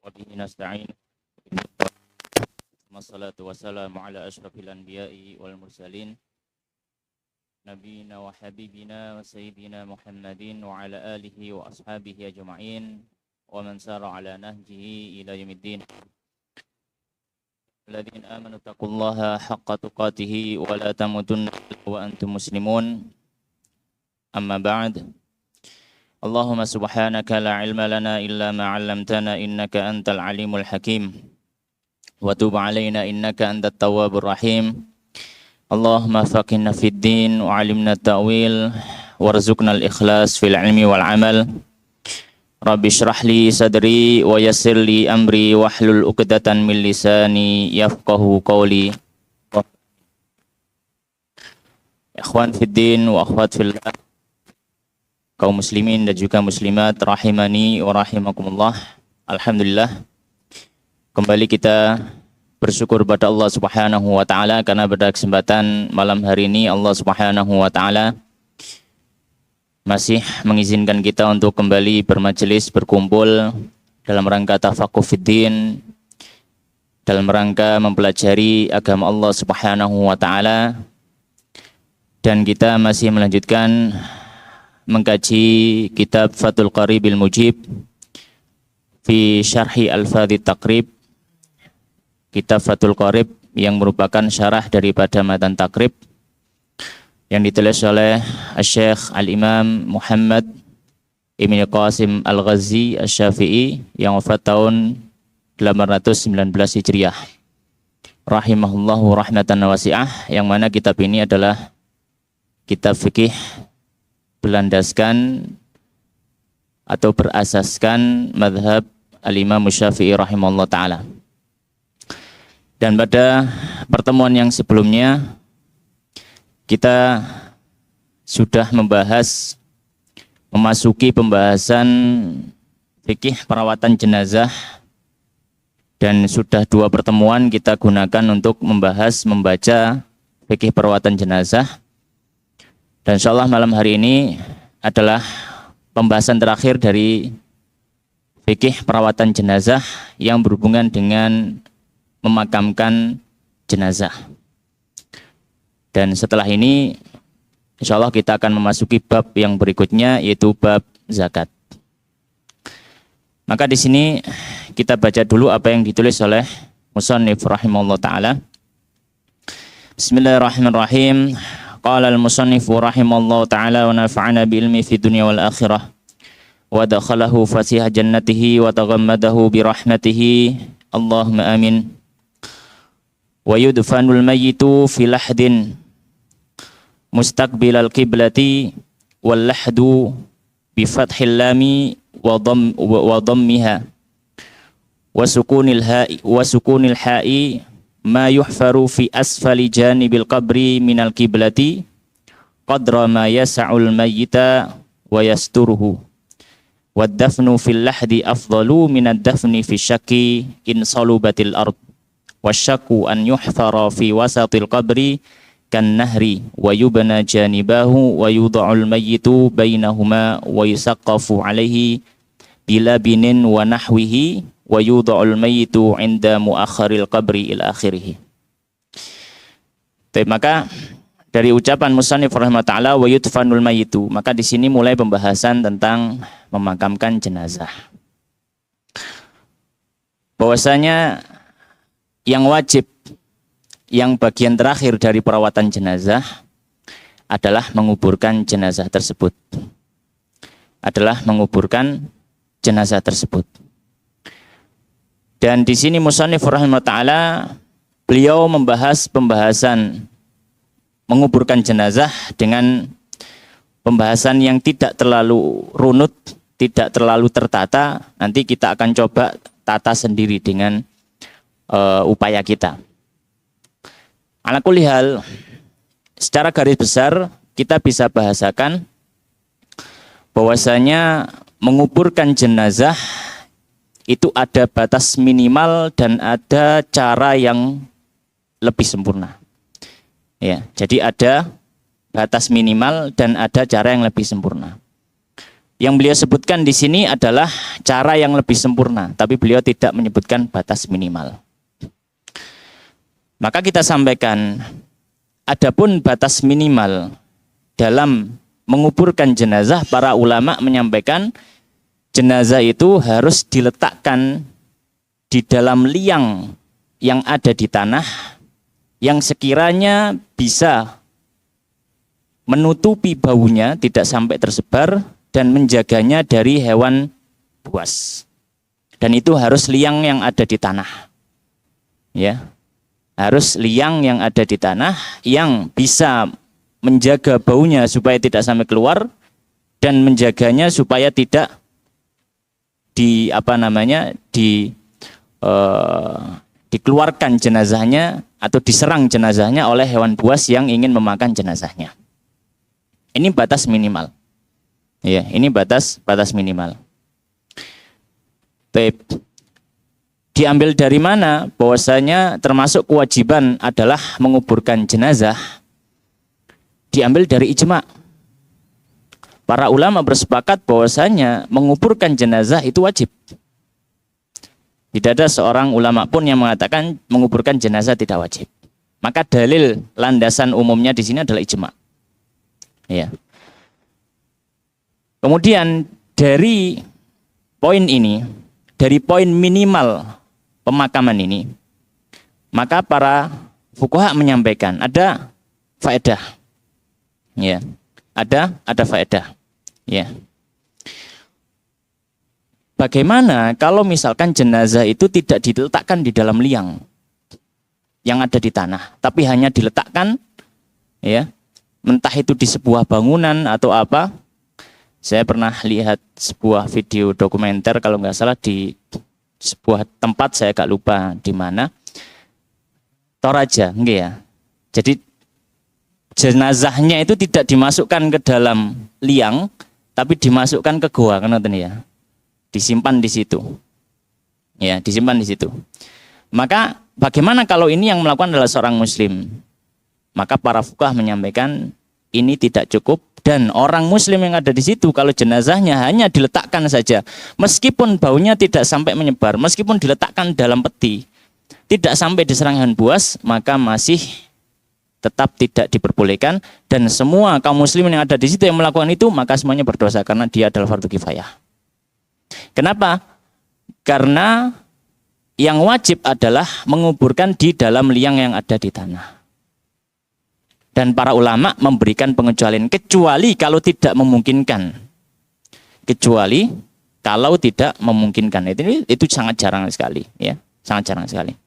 وبه نستعين. والصلاة والسلام على أشرف الأنبياء والمرسلين نبينا وحبيبنا وسيدنا محمد وعلى آله وأصحابه أجمعين ومن سار على نهجه إلى يوم الدين. الذين آمنوا اتقوا الله حق تقاته ولا تموتن إلا وأنتم مسلمون. أما بعد. اللهم سبحانك لا علم لنا إلا ما علمتنا إنك أنت العليم الحكيم وتب علينا إنك أنت التواب الرحيم. اللهم فقهنا في الدين وعلمنا التأويل وارزقنا الإخلاص في العلم والعمل. رب اشرح لي صدري ويسر لي أمري واحلل عقدة من لساني يفقهوا قولي. Ikhwan fi din wa akhwat fillah, kaum muslimin dan juga muslimat rahimani wa rahimakumullah. Alhamdulillah, kembali kita bersyukur pada Allah Subhanahu wa taala karena pada kesempatan malam hari ini Allah Subhanahu wa taala masih mengizinkan kita untuk kembali bermajelis, berkumpul dalam rangka tafaqquh fiddin, dalam rangka mempelajari agama Allah Subhanahu wa taala, dan kita masih melanjutkan mengkaji kitab Fathul Qaribil Mujib fi Syarhi Al-Fadhi Taqrib, kitab Fathul Qarib yang merupakan syarah daripada matan Taqrib yang ditulis oleh Syekh Al-Imam Muhammad Ibn Qasim Al-Ghazi Asy-Syafi'i yang wafat tahun 819 Hijriah rahimahullahu rahmatan wasi'ah, yang mana kitab ini adalah kitab fikih berlandaskan atau berasaskan madhab Al-Imam Syafi'i rahimahullah ta'ala. Dan pada pertemuan yang sebelumnya kita sudah memasuki pembahasan fikih perawatan jenazah, dan sudah 2 pertemuan kita gunakan untuk membaca fikih perawatan jenazah. Dan insyaallah malam hari ini adalah pembahasan terakhir dari fikih perawatan jenazah yang berhubungan dengan memakamkan jenazah. Dan setelah ini insyaallah kita akan memasuki bab yang berikutnya, yaitu bab zakat. Maka di sini kita baca dulu apa yang ditulis oleh musannif rahimahullah taala. Bismillahirrahmanirrahim. Qala al-musannif rahimahullah taala wa nafa'ana bi ilmi fi dunya wal akhirah wa dakhalahu fasih jannatihi wa taghammadahu bi rahmatihi. Allahumma amin. Wa yudfanul mayyitu fi lahdin mustaqbilal qiblati wal lahdu bi fathil lami wa dhammiha wa sukunil ha'i ma yuhfaru fi asfali janibil qabri minal qiblati qadra ma yas'ul mayyita wa yasturuhu wad dafnu fil lahdi afdalu minad dafni fi syakki in salubatil ard wasyakku an yuhfara fi wasatil qabri kan nahri wa yubna janibahu wa yudha'ul mayyitu bainahuma wa yusaqqafu alaihi bilabinin wa nahwihi wa yudha'ul mayyitu 'inda muakharil qabri ila akhirih. Maka dari ucapan musannif rahimahullah taala wa yudfanul mayyitu, maka di sini mulai pembahasan tentang memakamkan jenazah. Bahwasanya yang wajib, yang bagian terakhir dari perawatan jenazah adalah menguburkan jenazah tersebut. Dan di sini musannif rahimahullah taala beliau membahas pembahasan menguburkan jenazah dengan pembahasan yang tidak terlalu runut, tidak terlalu tertata. Nanti kita akan coba tata sendiri dengan upaya kita. Ala kulli hal, secara garis besar kita bisa bahasakan bahwasanya menguburkan jenazah itu ada batas minimal dan ada cara yang lebih sempurna. Ya, jadi ada batas minimal dan ada cara yang lebih sempurna. Yang beliau sebutkan di sini adalah cara yang lebih sempurna, tapi beliau tidak menyebutkan batas minimal. Maka kita sampaikan, adapun batas minimal dalam menguburkan jenazah, para ulama menyampaikan jenazah itu harus diletakkan di dalam liang yang ada di tanah yang sekiranya bisa menutupi baunya, tidak sampai tersebar, dan menjaganya dari hewan buas. Dan itu harus liang yang ada di tanah. Ya. Harus liang yang ada di tanah yang bisa menjaga baunya supaya tidak sampai keluar dan menjaganya supaya tidak dikeluarkan jenazahnya atau diserang jenazahnya oleh hewan buas yang ingin memakan jenazahnya. Ini batas minimal. Ya, ini batas minimal. Baik. Diambil dari mana? Bahwasanya termasuk kewajiban adalah menguburkan jenazah. Diambil dari ijma'. Para ulama bersepakat bahwasanya menguburkan jenazah itu wajib. Tidak ada seorang ulama pun yang mengatakan menguburkan jenazah tidak wajib. Maka dalil landasan umumnya di sini adalah ijma'. Ya. Kemudian dari poin ini, dari poin minimal pemakaman ini, maka para fuqaha menyampaikan ada faedah. Ya. Ada faedah. Ya. Bagaimana kalau misalkan jenazah itu tidak diletakkan di dalam liang yang ada di tanah, tapi hanya diletakkan, ya, entah itu di sebuah bangunan atau apa. Saya pernah lihat sebuah video dokumenter kalau nggak salah di sebuah tempat, saya agak lupa di mana. Toraja, enggak ya? Jadi jenazahnya itu tidak dimasukkan ke dalam liang, tapi dimasukkan ke goa, kan ya? Disimpan di situ. Ya, disimpan di situ. Maka bagaimana kalau ini yang melakukan adalah seorang muslim? Maka para fuqaha menyampaikan ini tidak cukup. Dan orang muslim yang ada di situ kalau jenazahnya hanya diletakkan saja, meskipun baunya tidak sampai menyebar, meskipun diletakkan dalam peti, tidak sampai diserang hewan buas, maka masih tetap tidak diperbolehkan. Dan semua kaum muslimin yang ada di situ yang melakukan itu, maka semuanya berdosa karena dia adalah fardu kifayah. Kenapa? Karena yang wajib adalah menguburkan di dalam liang yang ada di tanah. Dan para ulama memberikan pengecualian, kecuali kalau tidak memungkinkan. Kecuali kalau tidak memungkinkan. Itu sangat jarang sekali, ya. Sangat jarang sekali.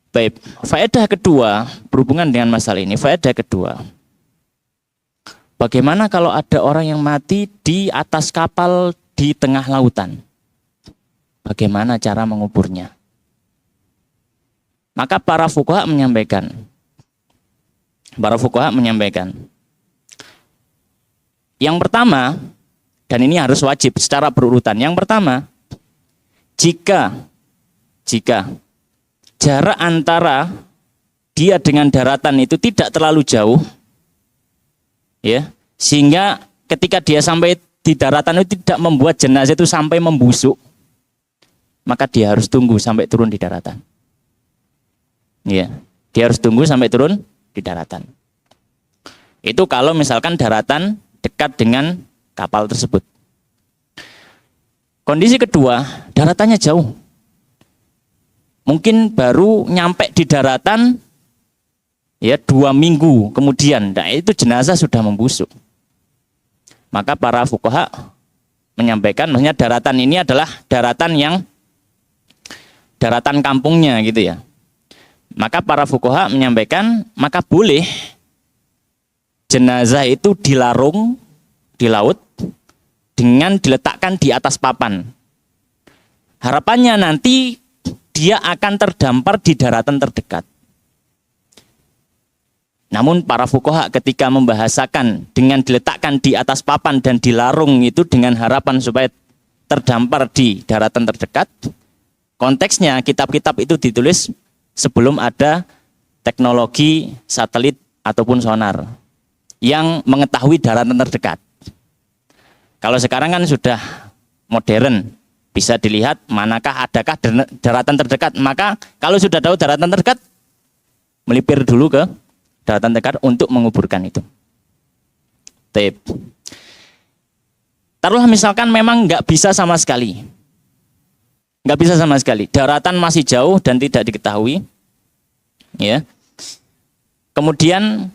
Baik, faedah kedua berhubungan dengan masalah ini. Faedah kedua, bagaimana kalau ada orang yang mati di atas kapal di tengah lautan? Bagaimana cara menguburnya? Maka para fuqaha menyampaikan, yang pertama, dan ini harus wajib secara berurutan. Yang pertama, jika jarak antara dia dengan daratan itu tidak terlalu jauh, ya, sehingga ketika dia sampai di daratan itu tidak membuat jenazah itu sampai membusuk, maka dia harus tunggu sampai turun di daratan. Ya, dia harus tunggu sampai turun di daratan. Itu kalau misalkan daratan dekat dengan kapal tersebut. Kondisi kedua, daratannya jauh. Mungkin baru nyampe di daratan ya 2 minggu kemudian, nah itu jenazah sudah membusuk. Maka para fuqaha menyampaikan, maksudnya daratan ini adalah daratan kampungnya gitu ya. Maka para fuqaha menyampaikan, maka boleh jenazah itu dilarung di laut dengan diletakkan di atas papan. Harapannya nanti dia akan terdampar di daratan terdekat. Namun para fuqaha ketika membahasakan dengan diletakkan di atas papan dan dilarung itu dengan harapan supaya terdampar di daratan terdekat, konteksnya kitab-kitab itu ditulis sebelum ada teknologi satelit ataupun sonar yang mengetahui daratan terdekat. Kalau sekarang kan sudah modern, bisa dilihat manakah adakah daratan terdekat. Maka kalau sudah tahu daratan terdekat, melipir dulu ke daratan terdekat untuk menguburkan itu. Tip. Taruhlah misalkan memang nggak bisa sama sekali. Nggak bisa sama sekali. Daratan masih jauh dan tidak diketahui. Ya. Kemudian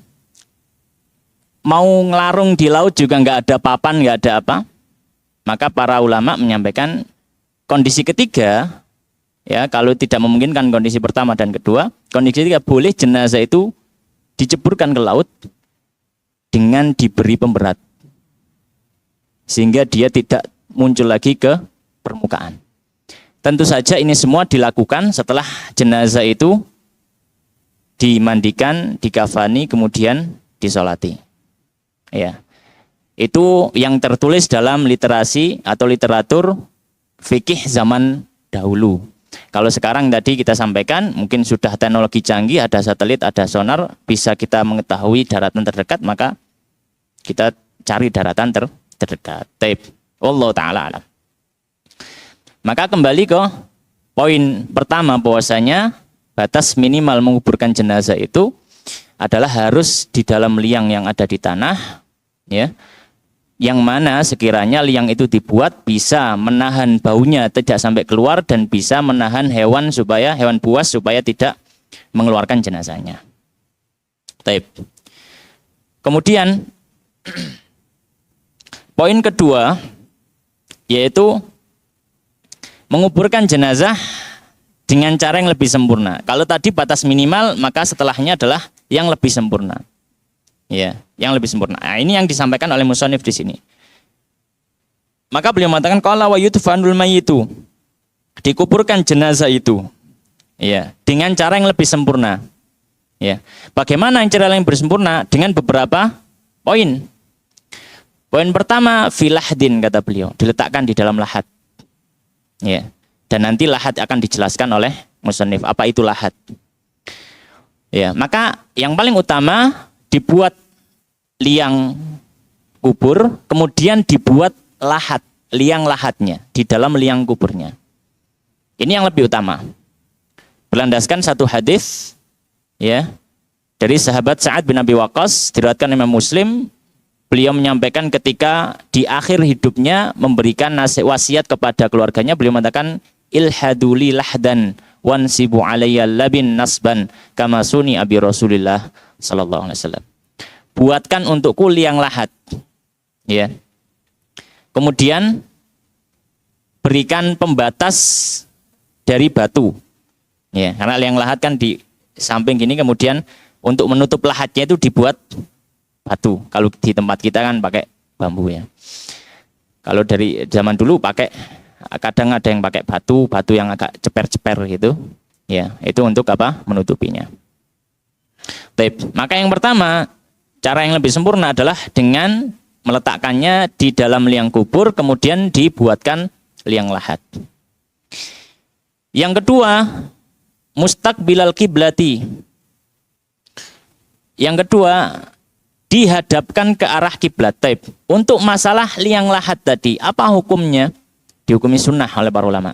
mau ngelarung di laut juga nggak ada papan, nggak ada apa. Maka para ulama menyampaikan kondisi ketiga, ya kalau tidak memungkinkan kondisi pertama dan kedua, kondisi ketiga boleh jenazah itu diceburkan ke laut dengan diberi pemberat. Sehingga dia tidak muncul lagi ke permukaan. Tentu saja ini semua dilakukan setelah jenazah itu dimandikan, dikafani, kemudian disolati. Ya, itu yang tertulis dalam literasi atau literatur fikih zaman dahulu. Kalau sekarang tadi kita sampaikan, mungkin sudah teknologi canggih, ada satelit, ada sonar, bisa kita mengetahui daratan terdekat, maka kita cari daratan terdekat. Taib. Wallahu ta'ala alam. Maka kembali ke poin pertama, bahwasanya batas minimal menguburkan jenazah itu adalah harus di dalam liang yang ada di tanah, ya, yang mana sekiranya liang itu dibuat bisa menahan baunya tidak sampai keluar dan bisa menahan hewan buas supaya tidak mengeluarkan jenazahnya. Taib. Kemudian poin kedua yaitu menguburkan jenazah dengan cara yang lebih sempurna. Kalau tadi batas minimal, maka setelahnya adalah yang lebih sempurna. Ya, yang lebih sempurna. Nah, ini yang disampaikan oleh musannif di sini. Maka beliau mengatakan qala wa yudfanul mayyitu. Dikuburkan jenazah itu. Ya, dengan cara yang lebih sempurna. Ya. Bagaimana cara yang bersempurna? Dengan beberapa poin. Poin pertama, filahdin kata beliau, diletakkan di dalam lahat. Ya. Dan nanti lahat akan dijelaskan oleh musannif apa itu lahat. Ya, maka yang paling utama dibuat liang kubur, kemudian dibuat lahat, liang lahatnya di dalam liang kuburnya. Ini yang lebih utama. Berlandaskan satu hadis ya dari sahabat Sa'ad bin Abi Waqqas, diriwayatkan Imam Muslim. Beliau menyampaikan ketika di akhir hidupnya memberikan wasiat kepada keluarganya, beliau mengatakan ilhaduli lahdan wansibu alayya labin nasban kama suni abi Rasulillah sallallahu alaihi wasallam. Buatkan untukku liang lahat. Ya. Kemudian berikan pembatas dari batu. Ya, karena liang lahat kan di samping gini, kemudian untuk menutup lahatnya itu dibuat batu. Kalau di tempat kita kan pakai bambu ya. Kalau dari zaman dulu pakai, kadang ada yang pakai batu yang agak ceper-ceper gitu. Ya, itu untuk apa? Menutupinya. Baik, maka yang pertama, cara yang lebih sempurna adalah dengan meletakkannya di dalam liang kubur, kemudian dibuatkan liang lahat. Yang kedua, mustaqbilal kiblati. Yang kedua, dihadapkan ke arah kiblat. Taib. Untuk masalah liang lahat tadi, apa hukumnya? Dihukumi sunnah oleh para ulama.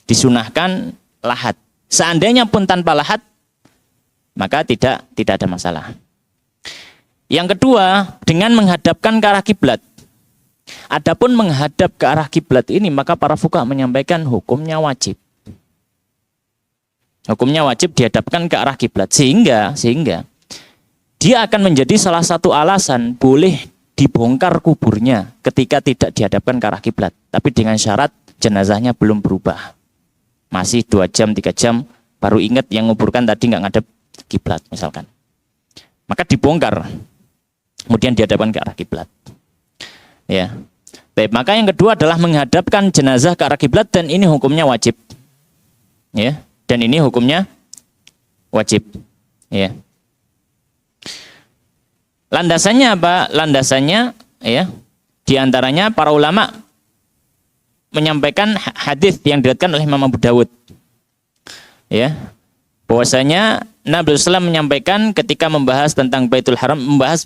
Disunahkan lahat. Seandainya pun tanpa lahat, maka tidak ada masalah. Yang kedua, dengan menghadapkan ke arah kiblat. Adapun menghadap ke arah kiblat ini, maka para fuqaha menyampaikan hukumnya wajib. Hukumnya wajib dihadapkan ke arah kiblat, sehingga dia akan menjadi salah satu alasan boleh dibongkar kuburnya ketika tidak dihadapkan ke arah kiblat, tapi dengan syarat jenazahnya belum berubah, masih 2 jam 3 jam baru ingat yang nguburkan tadi nggak ngadep kiblat misalkan, maka dibongkar kemudian dihadapkan ke arah kiblat. Ya, baik. Maka yang kedua adalah menghadapkan jenazah ke arah kiblat, dan ini hukumnya wajib. Ya, dan ini hukumnya wajib. Ya. Landasannya apa? Landasannya ya, diantaranya para ulama menyampaikan hadis yang diriwayatkan oleh Imam Abu Dawud. Ya. Bahwasanya Nabi SAW menyampaikan ketika membahas tentang Baitul Haram,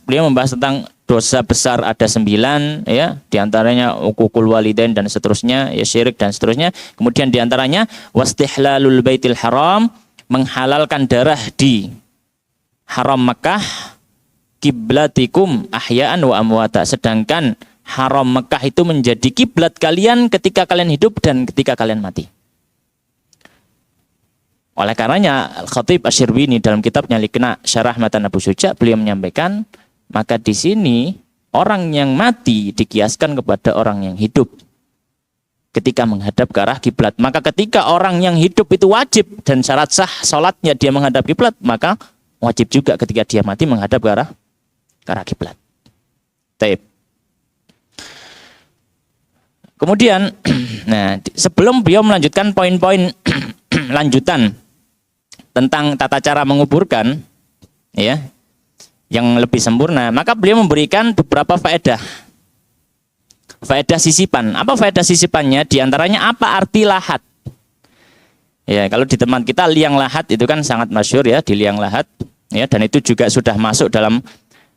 beliau membahas tentang dosa besar ada 9, ya, diantaranya uququl walidain dan seterusnya, ya, syirik dan seterusnya. Kemudian diantaranya wastihlalul Baitul Haram, menghalalkan darah di Haram Mekah, kiblatikum ahya'an wa amwata, sedangkan Haram Mekah itu menjadi kiblat kalian ketika kalian hidup dan ketika kalian mati. Oleh karenanya Al-Khatib Asy-Syirbini dalam kitabnya Liqna' Syarah Matan Abu Syuja, beliau menyampaikan, maka di sini orang yang mati dikiaskan kepada orang yang hidup ketika menghadap ke arah kiblat. Maka ketika orang yang hidup itu wajib dan syarat sah salatnya dia menghadap kiblat, maka wajib juga ketika dia mati menghadap ke arah kiblat. Taib. Kemudian, nah, sebelum beliau melanjutkan poin-poin lanjutan tentang tata cara menguburkan, ya, yang lebih sempurna, maka beliau memberikan beberapa faedah. Faedah sisipan. Apa faedah sisipannya? Di antaranya apa arti lahat? Ya, kalau di tempat kita liang lahat itu kan sangat masyhur, ya, di liang lahat, ya, dan itu juga sudah masuk dalam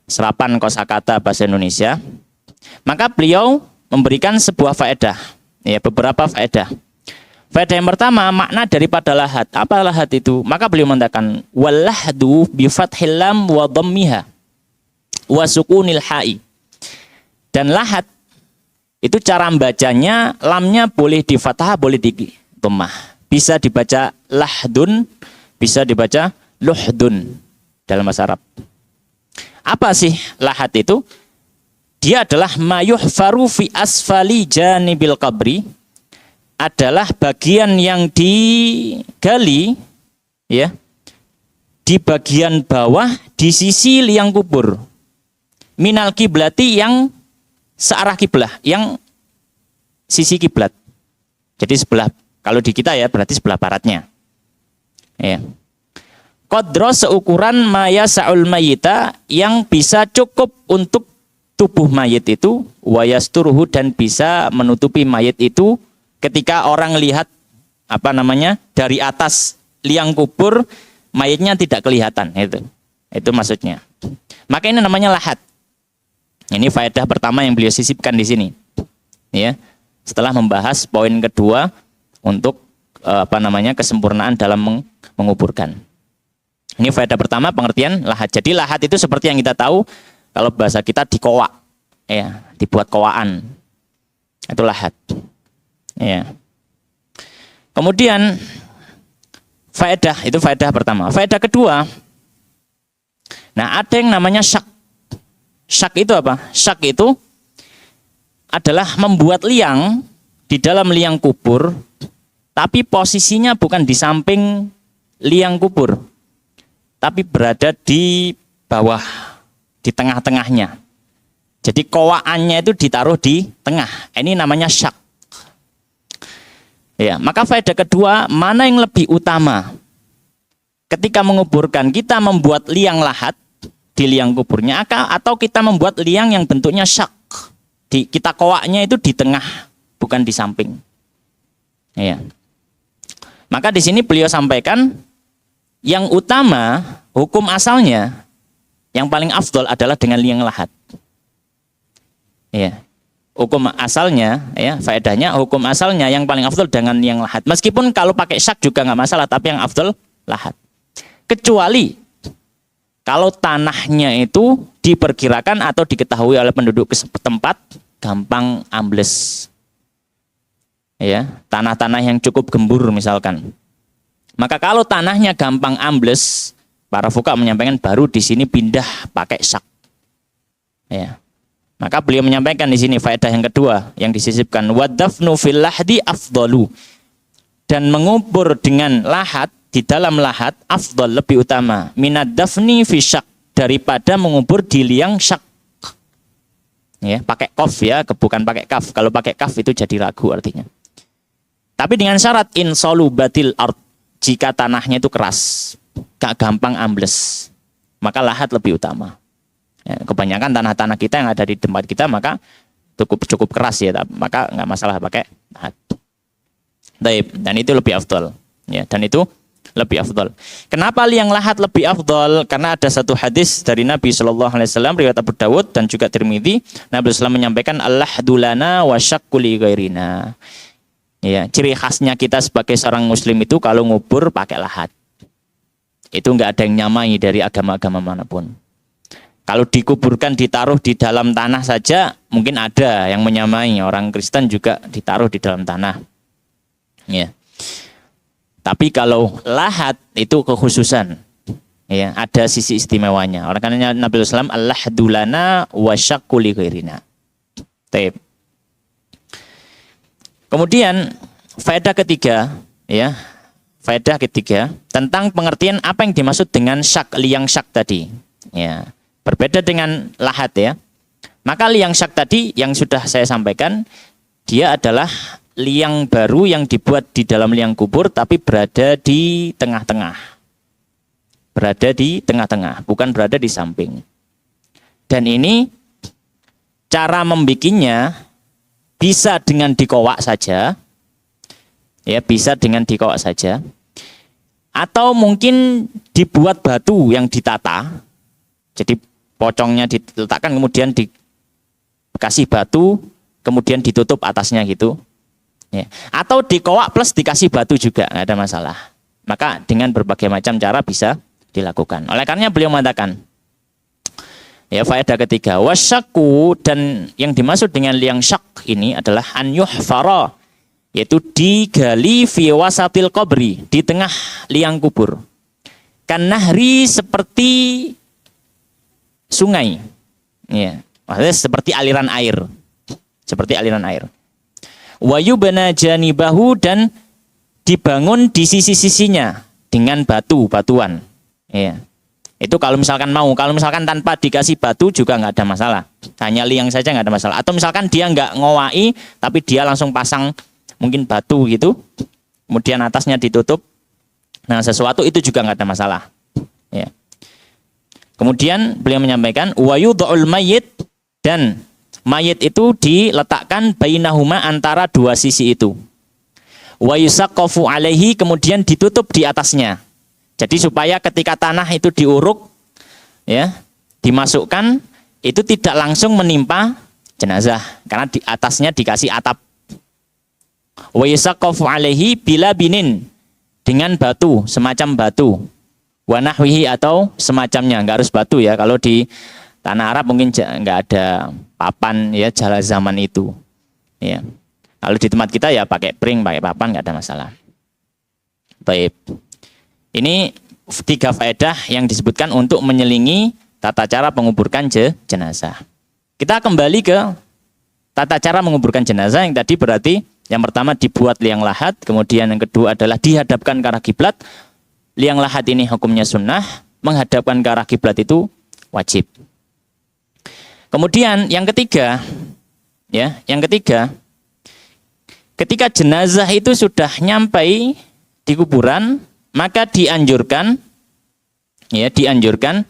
serapan kosakata bahasa Indonesia. Maka beliau memberikan sebuah faedah, ya, beberapa faedah. Faedah yang pertama, makna daripada lahat. Apa lahat itu? Maka beliau mengatakan walahdu bi fathil lam wa dhammiha wa sukunil ha'i. Dan lahat itu cara membacanya, lamnya boleh di fathah, boleh di dhammah. Bisa dibaca lahdun, bisa dibaca luhdun dalam bahasa Arab. Apa sih lahat itu? Dia adalah mayuhfaru fi asfali janibil qabri, adalah bagian yang digali, ya, di bagian bawah di sisi liang kubur, minal kiblati, yang searah kiblah, yang sisi kiblat. Jadi sebelah, kalau di kita, ya, berarti sebelah baratnya, ya. Qadra, seukuran maya sa'ul mayita, yang bisa cukup untuk tubuh mayit itu, wayasturuhu, dan bisa menutupi mayit itu ketika orang lihat, dari atas liang kubur, mayitnya tidak kelihatan, itu maksudnya. Maka ini namanya lahat. Ini faedah pertama yang beliau sisipkan di sini, ya, setelah membahas poin kedua untuk kesempurnaan dalam menguburkan. Ini faedah pertama, pengertian lahat. Jadi lahat itu seperti yang kita tahu, kalau bahasa kita dikowak, ya, dibuat kowaan, itu lahat. Ya. Kemudian faedah, itu faedah pertama. Faedah kedua, nah, ada yang namanya syak. Syak itu apa? Syak itu adalah membuat liang di dalam liang kubur, tapi posisinya bukan di samping liang kubur, tapi berada di bawah, di tengah-tengahnya. Jadi kowaannya itu ditaruh di tengah. Ini namanya syak. Ya, maka faedah kedua, mana yang lebih utama? Ketika menguburkan, kita membuat liang lahat di liang kuburnya, atau kita membuat liang yang bentuknya syak, kita kowaknya itu di tengah, bukan di samping. Ya. Maka di sini beliau sampaikan, yang utama, hukum asalnya, yang paling afdol adalah dengan liang lahat. Ya. Hukum asalnya, ya, faedahnya, hukum asalnya yang paling afdol dengan yang lahat. Meskipun kalau pakai syak juga nggak masalah, tapi yang afdol lahat. Kecuali kalau tanahnya itu diperkirakan atau diketahui oleh penduduk setempat gampang ambles, ya, tanah-tanah yang cukup gembur misalkan. Maka kalau tanahnya gampang ambles, para fuqaha menyampaikan baru di sini pindah pakai syak, ya. Maka beliau menyampaikan di sini faedah yang kedua yang disisipkan, wadafnu fil lahdi afdalu, dan mengubur dengan lahat, di dalam lahat, afdal, lebih utama, minad dafni fi syak, daripada mengubur di liang syak. Ya, pakai qaf, ya, bukan pakai kaf. Kalau pakai kaf itu jadi ragu artinya. Tapi dengan syarat insolubatil ard, jika tanahnya itu keras, gak gampang ambles, maka lahat lebih utama. Ya, kebanyakan tanah-tanah kita yang ada di tempat kita maka cukup keras, ya, maka nggak masalah pakai lahat. Dan itu lebih afdal, ya, dan itu lebih afdal. Kenapa liang lahat lebih afdal? Karena ada satu hadis dari Nabi Shallallahu Alaihi Wasallam riwayat Abu Dawud dan juga Tirmidzi. Nabi SAW menyampaikan al-lahdulana wa syakkuli ghairina. Ya, ciri khasnya kita sebagai seorang muslim itu kalau ngubur pakai lahat. Itu enggak ada yang nyamai dari agama-agama manapun. Kalau dikuburkan ditaruh di dalam tanah saja mungkin ada yang menyamai. Orang Kristen juga ditaruh di dalam tanah. Ya. Tapi kalau lahat itu kekhususan, ya ada sisi istimewanya. Oleh karena Nabi SAW al-lahdulana wa syakkuli ghairina. Kemudian faedah ketiga, ya faedah ketiga tentang pengertian apa yang dimaksud dengan syak, liang syak tadi. Ya berbeda dengan lahat ya. Maka liang syak tadi yang sudah saya sampaikan dia adalah liang baru yang dibuat di dalam liang kubur tapi berada di tengah-tengah. Berada di tengah-tengah, bukan berada di samping. Dan ini cara membikinnya bisa dengan dikowak saja. Ya, bisa dengan dikowak saja. Atau mungkin dibuat batu yang ditata. Jadi pocongnya diletakkan kemudian dikasih batu, kemudian ditutup atasnya gitu. Ya. Atau dikowak plus dikasih batu juga, nggak ada masalah. Maka dengan berbagai macam cara bisa dilakukan. Oleh karenanya beliau mengatakan, ya faedah ketiga, wasyaku, dan yang dimaksud dengan liang syak ini adalah an yuhfara, yaitu digali fi wasatil qabri, di tengah liang kubur. Kan nahri, seperti sungai. Ya, maksudnya seperti aliran air. Seperti aliran air. Wa yubna janibahu, dan dibangun di sisi-sisinya dengan batuan. Ya. Itu kalau misalkan mau, kalau misalkan tanpa dikasih batu juga nggak ada masalah. Hanya liang saja nggak ada masalah. Atau misalkan dia nggak ngowai, tapi dia langsung pasang mungkin batu gitu, kemudian atasnya ditutup. Nah sesuatu itu juga nggak ada masalah. Ya. Kemudian beliau menyampaikan wa yudha'ul mayyit, dan mayit itu diletakkan bainahuma, antara dua sisi itu. Wa yusaqqafu alaihi, kemudian ditutup di atasnya. Jadi supaya ketika tanah itu diuruk, ya, dimasukkan, itu tidak langsung menimpa jenazah karena di atasnya dikasih atap. Wa yusaqqafu alaihi bila binin, dengan batu, semacam batu. Wa nahwihi, atau semacamnya, enggak harus batu ya. Kalau di tanah Arab mungkin enggak ada papan ya jala zaman itu. Ya. Kalau di tempat kita ya pakai pring, pakai papan, enggak ada masalah. Baik. Ini 3 faedah yang disebutkan untuk menyelingi tata cara menguburkan jenazah. Kita kembali ke tata cara menguburkan jenazah yang tadi, berarti yang pertama dibuat liang lahat, kemudian yang kedua adalah dihadapkan ke arah kiblat. Liang lahat ini hukumnya sunnah, menghadapkan ke arah kiblat itu wajib. Kemudian yang ketiga, ya, yang ketiga, ketika jenazah itu sudah nyampai di kuburan, maka dianjurkan, ya, dianjurkan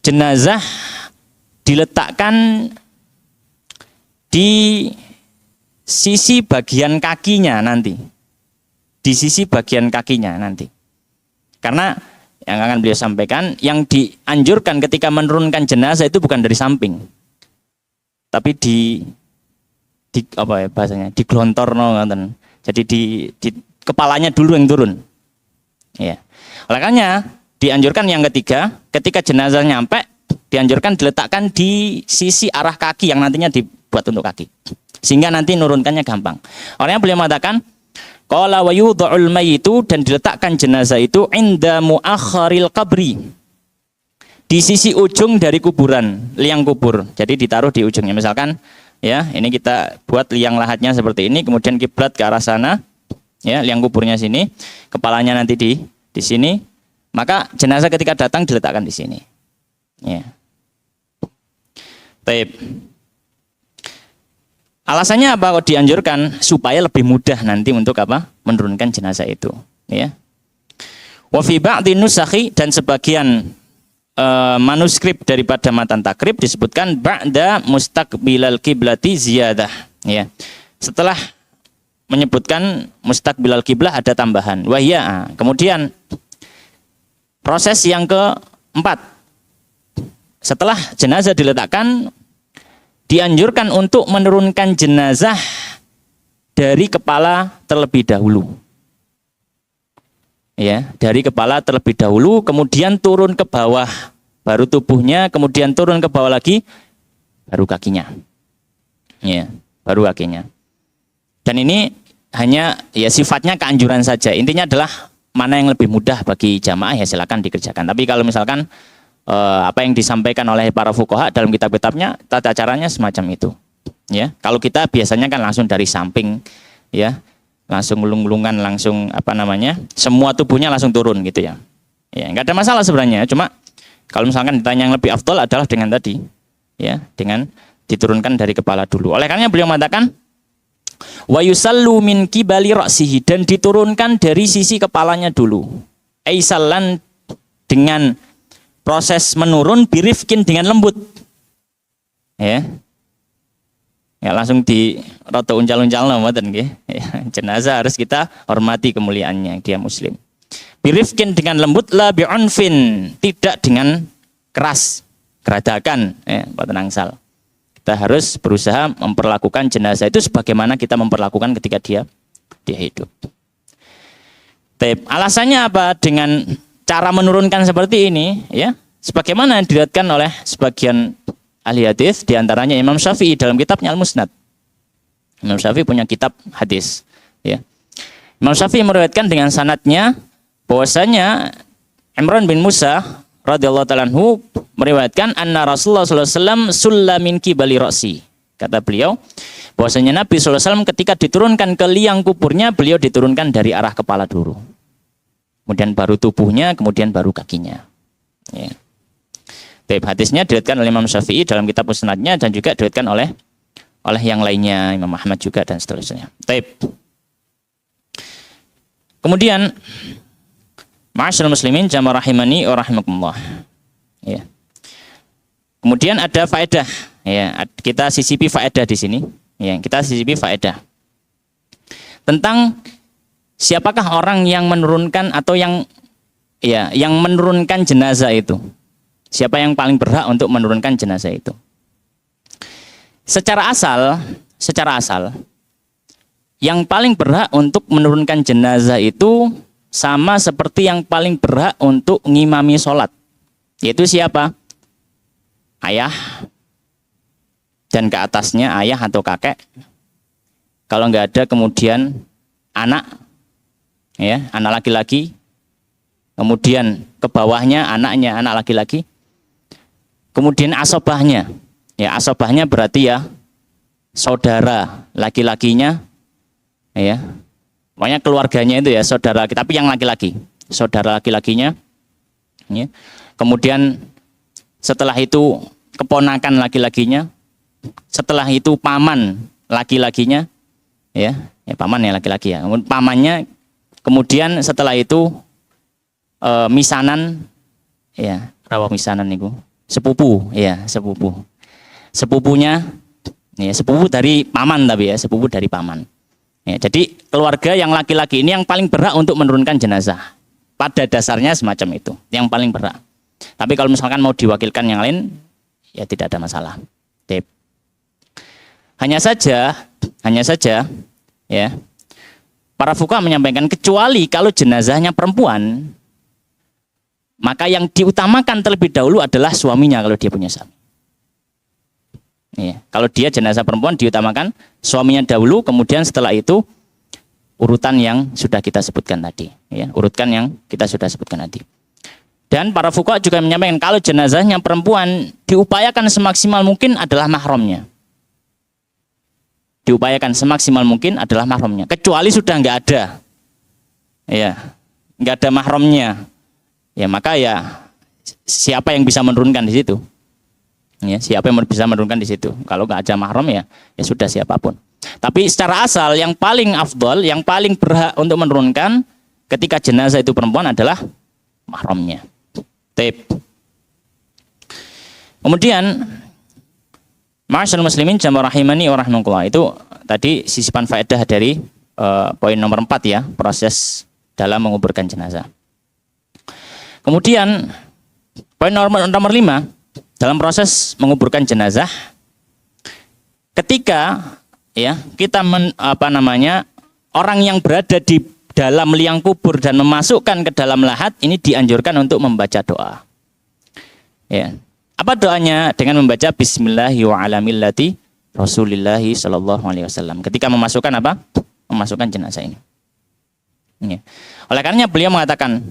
jenazah diletakkan di sisi bagian kakinya nanti, di sisi bagian kakinya nanti. Karena yang akan beliau sampaikan, yang dianjurkan ketika menurunkan jenazah itu bukan dari samping, tapi di apa ya bahasanya, diglontorno, jadi di kepalanya dulu yang turun. Ya. Oleh karena dianjurkan yang ketiga, ketika jenazah nyampe, dianjurkan diletakkan di sisi arah kaki yang nantinya dibuat untuk kaki, sehingga nanti nurunkannya gampang. Orangnya beliau mengatakan, qala wa yudha'ul mayyitu, dan diletakkan jenazah itu inda muakharil qabri, di sisi ujung dari kuburan, liang kubur. Jadi ditaruh di ujungnya. Misalkan ya, ini kita buat liang lahatnya seperti ini, kemudian kiblat ke arah sana, ya, liang kuburnya sini, kepalanya nanti di sini, maka jenazah ketika datang diletakkan di sini. Ya. Baik. Alasannya apa kok dianjurkan? Supaya lebih mudah nanti untuk apa? Menurunkan jenazah itu, ya. Wa fi ba'dhi nusakhi, dan sebagian manuskrip daripada matan takrib disebutkan ba'da mustaqbilal kiblati ziyadah, ya. Setelah menyebutkan mustaqbilal kiblah ada tambahan. Wahya. Kemudian proses yang keempat, setelah jenazah diletakkan, dianjurkan untuk menurunkan jenazah dari kepala terlebih dahulu. Ya, dari kepala terlebih dahulu, kemudian turun ke bawah, baru tubuhnya, kemudian turun ke bawah lagi, baru kakinya. Ya, baru kakinya. Dan ini hanya ya sifatnya keanjuran saja. Intinya adalah mana yang lebih mudah bagi jamaah ya silakan dikerjakan. Tapi kalau misalkan apa yang disampaikan oleh para fuqaha dalam kitab-kitabnya, tata caranya semacam itu. Ya, kalau kita biasanya kan langsung dari samping, ya, langsung ulung-ulungan, langsung semua tubuhnya langsung turun gitu ya. Ya, nggak ada masalah sebenarnya. Cuma kalau misalkan ditanya yang lebih afdol adalah dengan tadi, ya, dengan diturunkan dari kepala dulu. Oleh karena beliau mengatakan, wa yusallu min kibali ra'sihi, dan diturunkan dari sisi kepalanya dulu. Aisalan, dengan proses menurun, birifkin, dengan lembut. Ya. Ya langsung di roto uncal-uncal ngoten nggih. Ya, jenazah harus kita hormati kemuliaannya, dia muslim. Birifkin, dengan lembut, la bi'unfin, tidak dengan keras, geradakan, mboten angsal. Kita harus berusaha memperlakukan jenazah itu sebagaimana kita memperlakukan ketika dia hidup. Alasannya apa dengan cara menurunkan seperti ini, ya? Sebagaimana diriwayatkan oleh sebagian ahli hadis, diantaranya Imam Syafi'i dalam kitabnya Al-Musnad. Imam Syafi'i punya kitab hadis, ya. Imam Syafi'i meriwayatkan dengan sanadnya bahwasanya Imran bin Musa radhiyallahu ta'ala anhu meriwayatkan anna Rasulullah sallallahu alaihi wasallam sulla min kibali ra'si. Kata beliau bahwasanya Nabi sallallahu alaihi wasallam ketika diturunkan ke liang kuburnya, beliau diturunkan dari arah kepala dulu. Kemudian baru tubuhnya, kemudian baru kakinya. Ya. Hadisnya diriwayatkan oleh Imam Syafi'i dalam kitab Musnadnya dan juga diriwayatkan oleh yang lainnya, Imam Ahmad juga dan seterusnya. Kemudian ma'asyiral muslimin jamaah rahimani wa rahimakumullah. Ya. Kemudian ada faedah, ya, kita sisipi faedah di sini. Ya, kita sisipi faedah tentang siapakah orang yang menurunkan atau yang menurunkan jenazah itu. Siapa yang paling berhak untuk menurunkan jenazah itu? Secara asal, yang paling berhak untuk menurunkan jenazah itu sama seperti yang paling berhak untuk ngimami sholat. Yaitu siapa? Ayah, dan ke atasnya ayah atau kakek. Kalau nggak ada kemudian anak, ya, anak laki-laki. Kemudian ke bawahnya anaknya, anak laki-laki. Kemudian asobahnya, ya, asobahnya berarti ya saudara laki-lakinya, ya, pokoknya keluarganya itu ya saudara, tapi yang laki-laki, saudara laki-lakinya, ya. Kemudian setelah itu keponakan laki-lakinya, setelah itu paman laki-lakinya, ya paman ya laki-laki ya, pamannya, kemudian setelah itu misanan, ya, rawa misanan niku. Sepupu, ya, sepupunya, ya, sepupu dari paman, tapi ya sepupu dari paman. Ya, jadi keluarga yang laki-laki ini yang paling berhak untuk menurunkan jenazah. Pada dasarnya semacam itu, yang paling berhak. Tapi kalau misalkan mau diwakilkan yang lain, ya tidak ada masalah. Hanya saja, ya, para fuqaha menyampaikan kecuali kalau jenazahnya perempuan, maka yang diutamakan terlebih dahulu adalah suaminya kalau dia punya suami. Ya, kalau dia jenazah perempuan diutamakan suaminya dahulu, kemudian setelah itu urutan yang sudah kita sebutkan tadi. Ya, urutkan yang kita sudah sebutkan tadi. Dan para fuqaha juga menyampaikan kalau jenazahnya perempuan diupayakan semaksimal mungkin adalah mahramnya. Diupayakan semaksimal mungkin adalah mahramnya. Kecuali sudah nggak ada, ya, nggak ada mahramnya. Ya maka ya siapa yang bisa menurunkan di situ? Ya, siapa yang bisa menurunkan di situ? Kalau nggak ada mahram ya sudah siapapun. Tapi secara asal yang paling afdol, yang paling berhak untuk menurunkan ketika jenazah itu perempuan adalah mahramnya. Kemudian ma'asyiral muslimin jamaah rahimani wa rahimakumullah, itu tadi sisipan faedah dari poin nomor 4 ya, proses dalam menguburkan jenazah. Kemudian poin nomor 5 dalam proses menguburkan jenazah, ketika ya kita orang yang berada di dalam liang kubur dan memasukkan ke dalam lahat, ini dianjurkan untuk membaca doa. Ya. Apa doanya? Dengan membaca Bismillahi wa ala millati Rasulillahi sallallahu alaihi wasallam. Ketika memasukkan apa? Memasukkan jenazah ini. Ya. Oleh karenanya beliau mengatakan,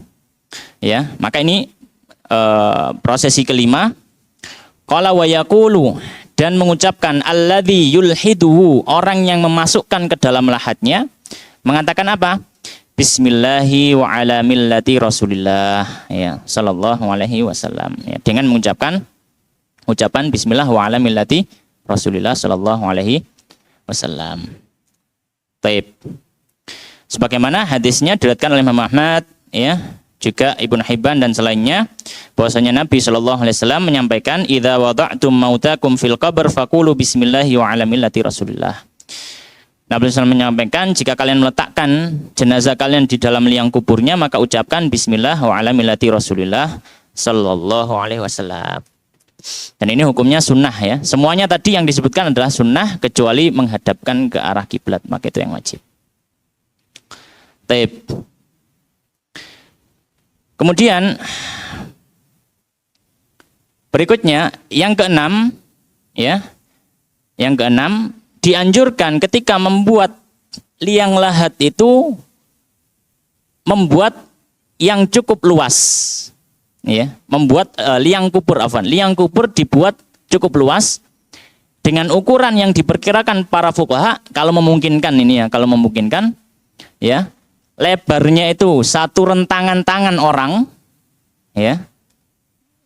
ya, maka ini prosesi kelima, qala wa yaqulu, dan mengucapkan alladzi yulhiduhu, orang yang memasukkan ke dalam lahatnya, mengatakan apa? Bismillahi wa ala millati Rasulillah, ya, sallallahu alaihi wasallam, ya, dengan mengucapkan ucapan bismillah wa ala millati Rasulillah sallallahu alaihi wasallam. Taib. Sebagaimana hadisnya diriwayatkan oleh Imam Ahmad, ya, juga Ibnu Hibban dan selainnya, bahwasanya Nabi sallallahu alaihi wasallam menyampaikan, idza wada'tum mautakum fil qabr faqulu bismillahi wa ala millati Rasulillah. Nabi SAW menyampaikan, jika kalian meletakkan jenazah kalian di dalam liang kuburnya, maka ucapkan bismillah wa ala millati Rasulillah sallallahu alaihi wasallam. Dan ini hukumnya sunnah ya. Semuanya tadi yang disebutkan adalah sunnah kecuali menghadapkan ke arah kiblat, maka itu yang wajib. Taib. Kemudian berikutnya yang keenam, ya, yang keenam, dianjurkan ketika membuat liang lahat itu membuat yang cukup luas, ya, membuat liang kubur dibuat cukup luas dengan ukuran yang diperkirakan para fuqaha, kalau memungkinkan ini ya, kalau memungkinkan, ya, lebarnya itu satu rentangan tangan orang, ya,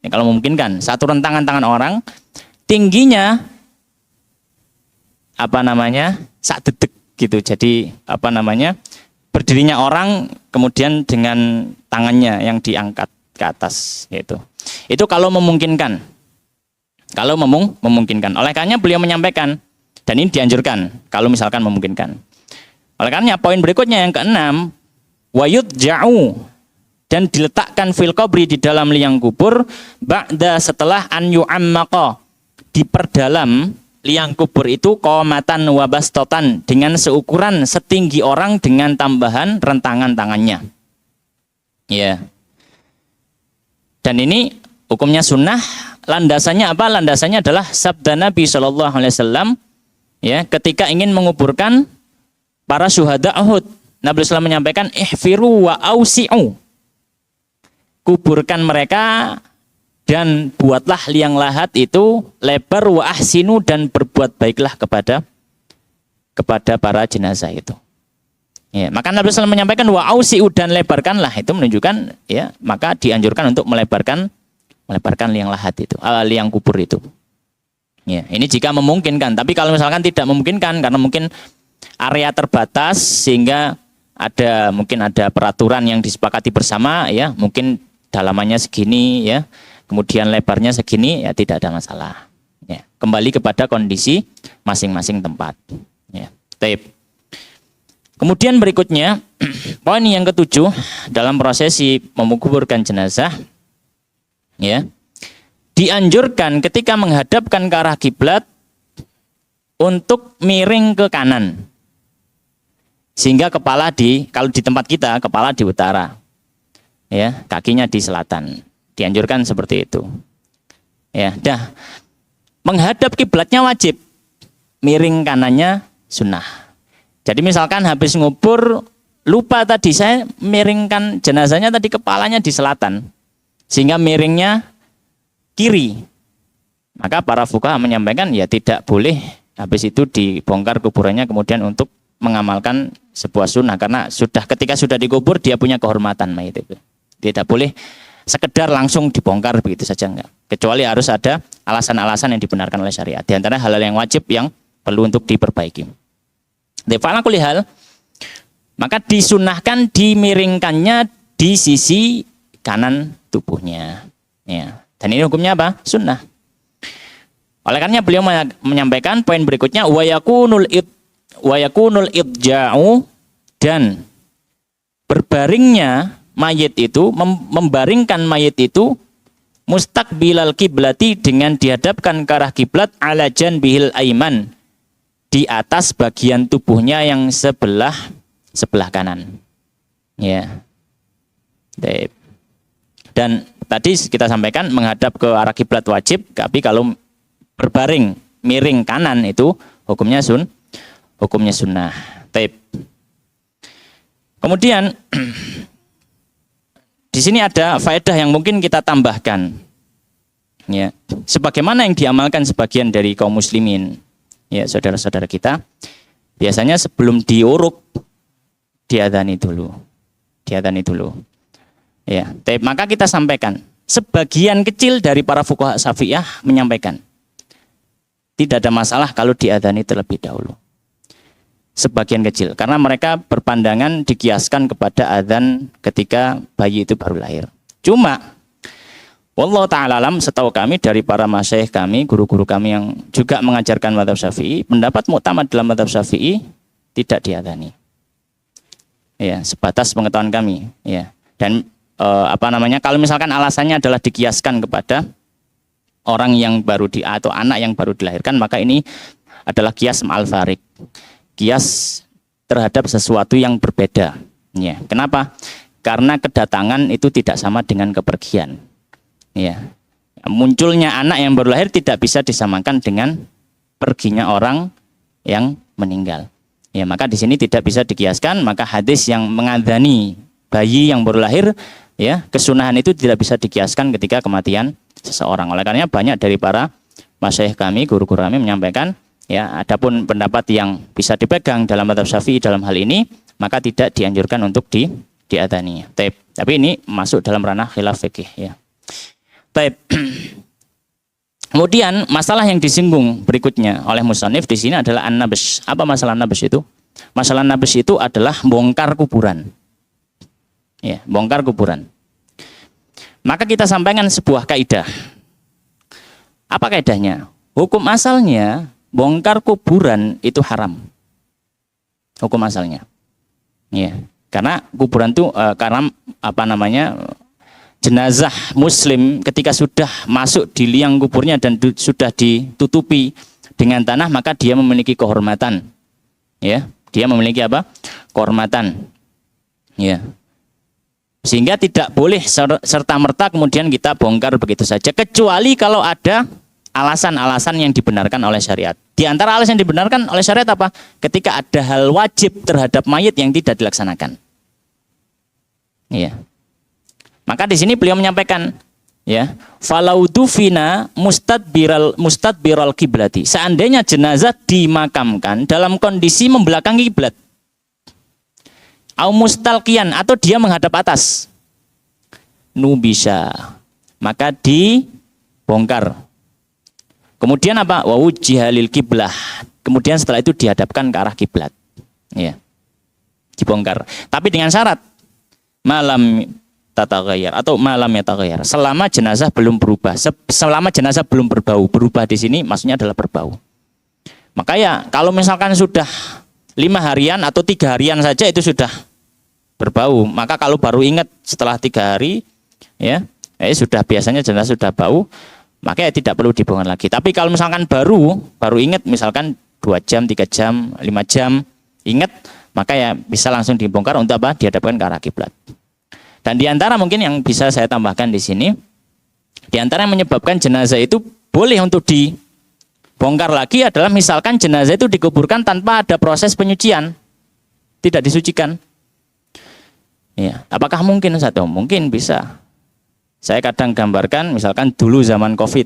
kalau memungkinkan satu rentangan tangan orang, tingginya sak dedek gitu. Jadi berdirinya orang, kemudian dengan tangannya yang diangkat ke atas gitu. Itu kalau memungkinkan. Kalau memungkinkan. Oleh karenanya beliau menyampaikan, dan ini dianjurkan kalau misalkan memungkinkan. Oleh karenanya poin berikutnya yang keenam, wayudja'u, dan diletakkan fil qabri, di dalam liang kubur, ba'da, setelah an yu'ammaqa, diperdalam liang kubur itu, qomatan wabastotan, dengan seukuran setinggi orang dengan tambahan rentangan tangannya. Ya. Dan ini hukumnya sunnah. Landasannya apa? Landasannya adalah sabda Nabi sallallahu alaihi wasallam, ya, ketika ingin menguburkan para syuhada Uhud. Nabi SAW menyampaikan, ihfiru wa ausi'u, kuburkan mereka dan buatlah liang lahat itu lebar, wa ahsinu, dan berbuat baiklah kepada para jenazah itu. Ya, maka Nabi SAW menyampaikan wa ausi'u, dan lebarkanlah, itu menunjukkan, ya, maka dianjurkan untuk melebarkan liang lahat itu, liang kubur itu. Ya, ini jika memungkinkan. Tapi kalau misalkan tidak memungkinkan karena mungkin area terbatas sehingga mungkin ada peraturan yang disepakati bersama, ya, mungkin dalamannya segini, ya, kemudian lebarnya segini, ya, tidak ada masalah. Ya, kembali kepada kondisi masing-masing tempat. Ya, taib. Kemudian berikutnya poin yang ketujuh dalam prosesi menguburkan jenazah, ya, dianjurkan ketika menghadapkan ke arah kiblat untuk miring ke kanan, sehingga kalau di tempat kita kepala di utara, ya, kakinya di selatan. Dianjurkan seperti itu. Ya, menghadap kiblatnya wajib, miring kanannya sunnah. Jadi misalkan habis ngubur lupa tadi, saya miringkan jenazahnya tadi kepalanya di selatan, sehingga miringnya kiri, maka para fuqaha menyampaikan, ya, tidak boleh habis itu dibongkar kuburannya kemudian untuk mengamalkan sebuah sunnah, karena ketika sudah dikubur dia punya kehormatan mayit itu. Tidak boleh sekedar langsung dibongkar begitu saja, enggak. Kecuali harus ada alasan-alasan yang dibenarkan oleh syariat. Di antara hal-hal yang wajib yang perlu untuk diperbaiki. Ala kulli hal, maka disunahkan dimiringkannya di sisi kanan tubuhnya. Ya. Dan ini hukumnya apa? Sunnah. Oleh karenanya beliau menyampaikan poin berikutnya, wa yakunul idja'u Dan berbaringnya mayit itu, membaringkan mayit itu mustaqbilal kiblati, dengan dihadapkan ke arah kiblat, ala janbihil aiman, di atas bagian tubuhnya yang sebelah kanan. Ya. Dan tadi kita sampaikan menghadap ke arah kiblat wajib, tapi kalau berbaring miring kanan itu hukumnya sunnah. Taib. Kemudian di sini ada faedah yang mungkin kita tambahkan. Ya, sebagaimana yang diamalkan sebagian dari kaum muslimin, ya saudara-saudara kita, biasanya sebelum diuruk diadani dulu. Ya, maka kita sampaikan, sebagian kecil dari para fuqaha Syafi'iyah menyampaikan tidak ada masalah kalau diadani terlebih dahulu. Sebagian kecil, karena mereka berpandangan dikiaskan kepada adzan ketika bayi itu baru lahir. Cuma wallahu ta'ala alam, setahu kami dari para masyayikh kami, guru-guru kami yang juga mengajarkan mazhab Syafi'i, pendapat muktamad dalam mazhab Syafi'i tidak diadzani. Ya, sebatas pengetahuan kami, ya. Dan kalau misalkan alasannya adalah dikiaskan kepada orang yang baru atau anak yang baru dilahirkan, maka ini adalah kias ma'al farik. Kias terhadap sesuatu yang berbeda. Ya, kenapa? Karena kedatangan itu tidak sama dengan kepergian. Ya. Munculnya anak yang baru lahir tidak bisa disamakan dengan perginya orang yang meninggal. Ya, maka di sini tidak bisa dikiaskan, maka hadis yang mengadzani bayi yang baru lahir, ya, kesunahan itu tidak bisa dikiaskan ketika kematian seseorang. Oleh karena banyak dari para masyayikh kami, guru-guru kami menyampaikan, ya, adapun pendapat yang bisa dipegang dalam mazhab Syafi'i dalam hal ini, maka tidak dianjurkan untuk diadzani. Tapi ini masuk dalam ranah khilaf fikih, ya. Kemudian masalah yang disinggung berikutnya oleh musannif di sini adalah an-nabsh. Apa masalah nabsh itu? Masalah nabsh itu adalah bongkar kuburan. Ya, bongkar kuburan. Maka kita sampaikan sebuah kaidah. Apa kaidahnya? Hukum asalnya bongkar kuburan itu haram. Hukum asalnya. Ya, karena kuburan itu jenazah muslim ketika sudah masuk di liang kuburnya dan sudah ditutupi dengan tanah, maka dia memiliki kehormatan. Ya, dia memiliki apa? Kehormatan. Ya. Sehingga tidak boleh serta-merta kemudian kita bongkar begitu saja, kecuali kalau ada alasan-alasan yang dibenarkan oleh syariat. Di antara alasan yang dibenarkan oleh syariat apa? Ketika ada hal wajib terhadap mayit yang tidak dilaksanakan. Iya. Maka di sini beliau menyampaikan, ya, falaudufina mustadbiral kiblati. Seandainya jenazah dimakamkan dalam kondisi membelakangi kiblat, au mustalqiyan, atau dia menghadap atas, nubisa, maka dibongkar. Kemudian apa? Wa wujjiha lil kiblah. Kemudian setelah itu dihadapkan ke arah kiblat. Ya. Dibongkar. Tapi dengan syarat malam tataghayyar atau malam yataghayyar. Selama jenazah belum berubah, selama jenazah belum berbau. Berubah di sini maksudnya adalah berbau. Maka ya kalau misalkan sudah 5 harian atau 3 harian saja itu sudah berbau, maka kalau baru ingat setelah 3 hari, ya, sudah biasanya jenazah sudah bau, maka ya tidak perlu dibongkar lagi. Tapi kalau misalkan baru ingat, misalkan 2 jam, 3 jam, 5 jam ingat, maka ya bisa langsung dibongkar untuk apa? Dihadapkan ke arah kiblat. Dan diantara mungkin yang bisa saya tambahkan di sini, diantara yang menyebabkan jenazah itu boleh untuk dibongkar lagi adalah misalkan jenazah itu dikuburkan tanpa ada proses penyucian, tidak disucikan. Ya, apakah mungkin satu? Mungkin bisa. Saya kadang gambarkan, misalkan dulu zaman COVID,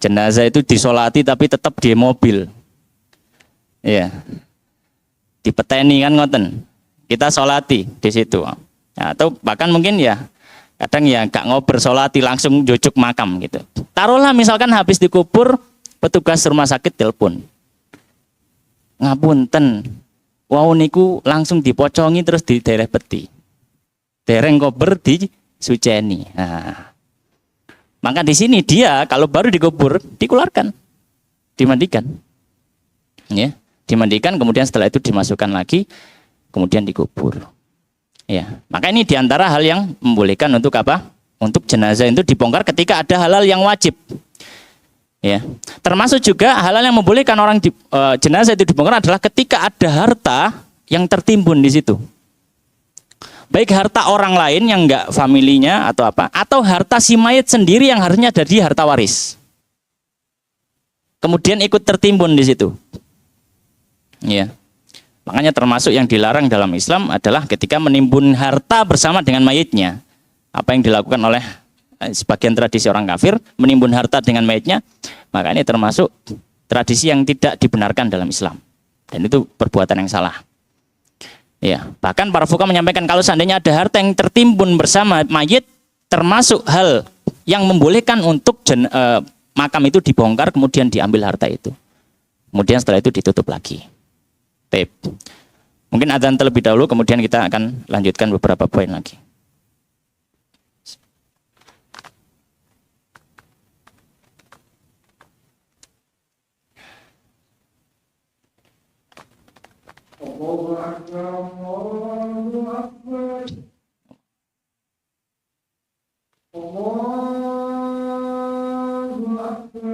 jenazah itu disolati tapi tetap di mobil. Ya, dipeteni kan ngoten. Kita solati di situ. Ya, atau bahkan mungkin ya kadang ya gak ngobrol solati langsung jujuk makam gitu. Taruhlah misalkan habis dikubur, petugas rumah sakit telepon, ngapunten, wau niku langsung dipocongi terus di daerah peti, dereng kober di suceni. Nah, maka di sini dia kalau baru dikubur dikeluarkan, dimandikan, ya, dimandikan, kemudian setelah itu dimasukkan lagi kemudian dikubur. Ya, maka ini diantara hal yang membolehkan untuk apa? Untuk jenazah itu dibongkar ketika ada halal yang wajib. Ya, termasuk juga halal yang membolehkan orang jenazah itu dibongkar adalah ketika ada harta yang tertimbun di situ. Baik harta orang lain yang enggak familinya atau apa, atau harta si mayit sendiri yang harusnya ada di harta waris. Kemudian ikut tertimbun di situ. Ya. Makanya termasuk yang dilarang dalam Islam adalah ketika menimbun harta bersama dengan mayitnya. Apa yang dilakukan oleh sebagian tradisi orang kafir, menimbun harta dengan mayitnya, maka ini termasuk tradisi yang tidak dibenarkan dalam Islam. Dan itu perbuatan yang salah. Ya, bahkan para fuqaha menyampaikan kalau seandainya ada harta yang tertimbun bersama mayit, termasuk hal yang membolehkan untuk makam itu dibongkar kemudian diambil harta itu. Kemudian setelah itu ditutup lagi. Baik. Mungkin adzan terlebih dahulu, kemudian kita akan lanjutkan beberapa poin lagi. Allahu Akbar, Allahu Akbar. Allahu Akbar.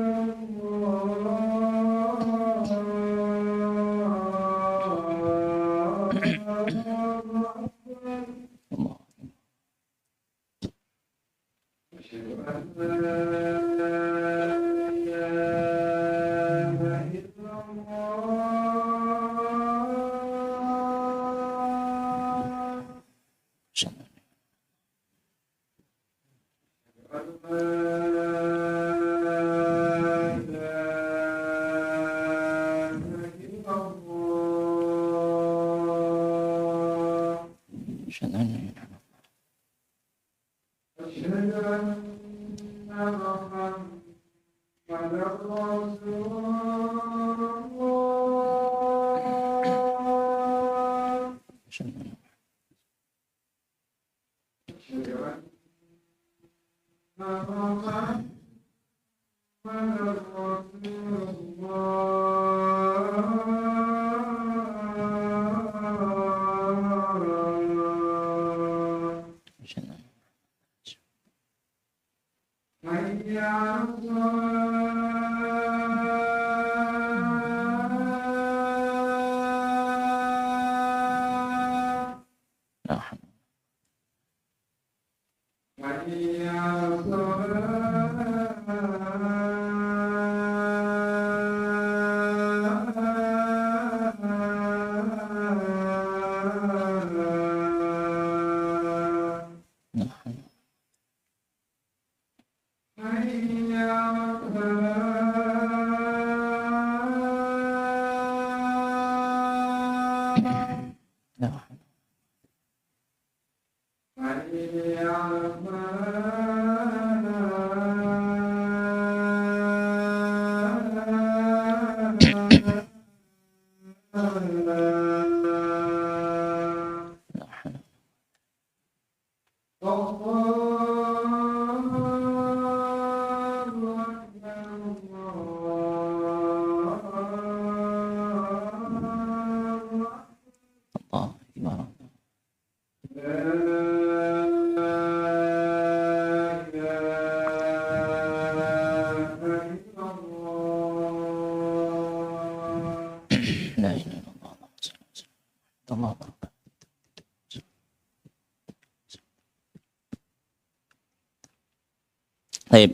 Baik,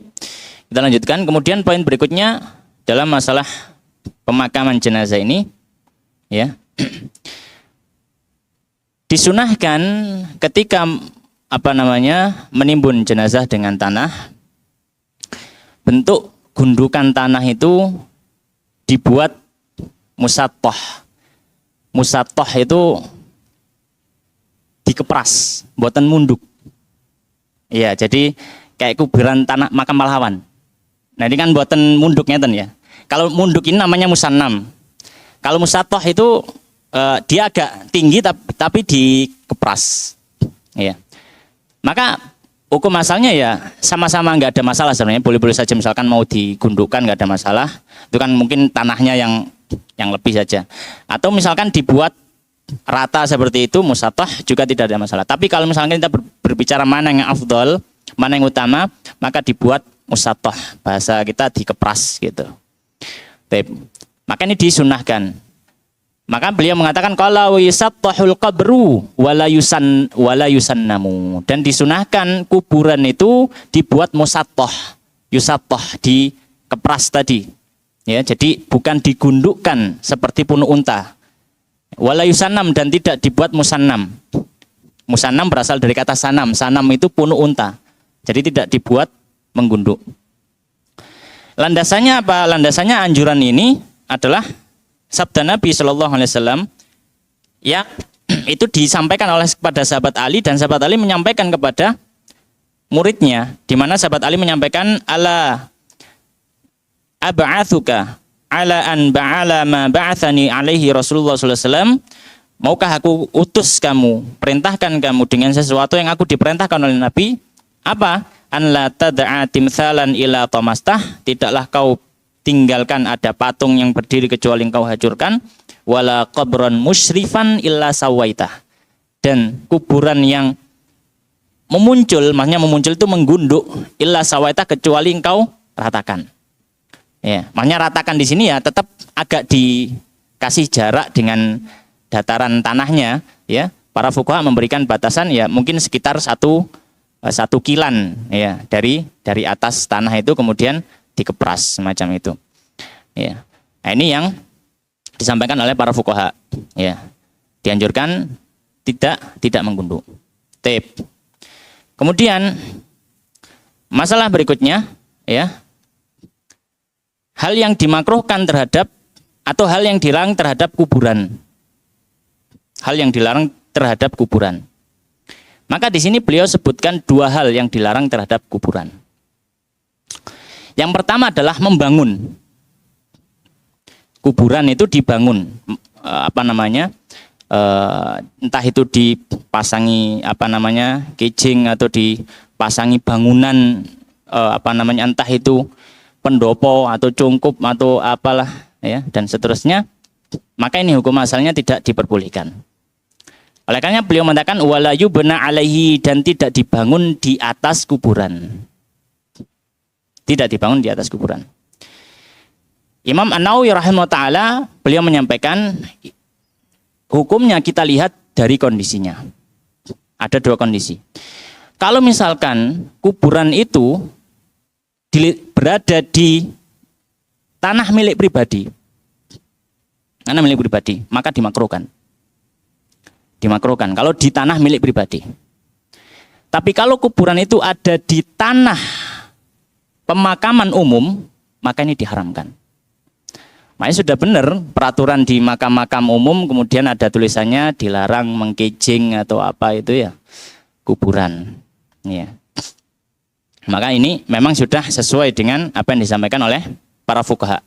kita lanjutkan. Kemudian poin berikutnya dalam masalah pemakaman jenazah ini, ya, disunahkan ketika menimbun jenazah dengan tanah, bentuk gundukan tanah itu dibuat musattoh. Musattoh itu dikepras, buatan munduk. Ya, jadi kayak kuburan tanah makam pahlawan. Nah, ini kan buatan munduknya ya. Kalau munduk ini namanya musannam. Kalau musattoh itu dia agak tinggi tapi dikepras. Ya. Maka hukum asalnya ya sama-sama nggak ada masalah sebenarnya. Boleh-boleh saja misalkan mau digundukkan nggak ada masalah. Itu kan mungkin tanahnya yang lebih saja. Atau misalkan dibuat rata seperti itu, musatah juga tidak ada masalah. Tapi kalau misalnya kita berbicara mana yang afdol, mana yang utama, maka dibuat musatah. Bahasa kita dikepras gitu. Maka ini disunahkan. Maka beliau mengatakan kalau yusattahul qabru wala yusannamu, dan disunahkan kuburan itu dibuat musattah, yusattah, dikepras tadi. Ya, jadi bukan digundukkan seperti punuk unta. Wala yusannam, dan tidak dibuat musannam. Musannam berasal dari kata sanam. Sanam itu punuk unta. Jadi tidak dibuat menggunduk. Landasannya apa? Landasannya anjuran ini adalah sabda Nabi Shallallahu Alaihi Wasallam yang itu disampaikan oleh kepada sahabat Ali, dan sahabat Ali menyampaikan kepada muridnya, di mana sahabat Ali menyampaikan, ala ab'atsuka ala an ba'ala ma ba'athani alaihi Rasulullah sallallahu alaihi wasallam, maukah aku utus kamu, perintahkan kamu dengan sesuatu yang aku diperintahkan oleh Nabi? Apa? An la tad'a timtsalan ila tamastah, tidaklah kau tinggalkan ada patung yang berdiri kecuali engkau hancurkan, wala qabran musyrifan illa sawaitah, dan kuburan yang memuncul, maksudnya memuncul itu menggunduk, illa sawaitah, kecuali engkau ratakan. Ya, makanya ratakan di sini ya tetap agak dikasih jarak dengan dataran tanahnya, ya. Para fuqaha memberikan batasan ya mungkin sekitar satu kilan ya dari atas tanah itu kemudian dikepras semacam itu. Ya. Nah, ini yang disampaikan oleh para fuqaha, ya. Dianjurkan tidak menggunduk. Kemudian masalah berikutnya, ya. Hal yang dimakruhkan terhadap atau hal yang dilarang terhadap kuburan. Hal yang dilarang terhadap kuburan. Maka di sini beliau sebutkan dua hal yang dilarang terhadap kuburan. Yang pertama adalah membangun. Kuburan itu dibangun, entah itu dipasangi kijing atau dipasangi bangunan entah itu pendopo atau cungkup atau apalah ya dan seterusnya, maka ini hukum asalnya tidak diperbolehkan. Oleh karena beliau mengatakan wala yubna alaihi, dan tidak dibangun di atas kuburan. Tidak dibangun di atas kuburan. Imam An-Nawawi rahimahullah taala beliau menyampaikan hukumnya kita lihat dari kondisinya. Ada dua kondisi. Kalau misalkan kuburan itu berada di tanah milik pribadi, maka dimakruhkan. Dimakruhkan kalau di tanah milik pribadi. Tapi kalau kuburan itu ada di tanah pemakaman umum, maka ini diharamkan. Makanya sudah benar peraturan di makam-makam umum, kemudian ada tulisannya dilarang mengkijing atau apa itu ya kuburan. Ya. Maka ini memang sudah sesuai dengan apa yang disampaikan oleh para fuqaha.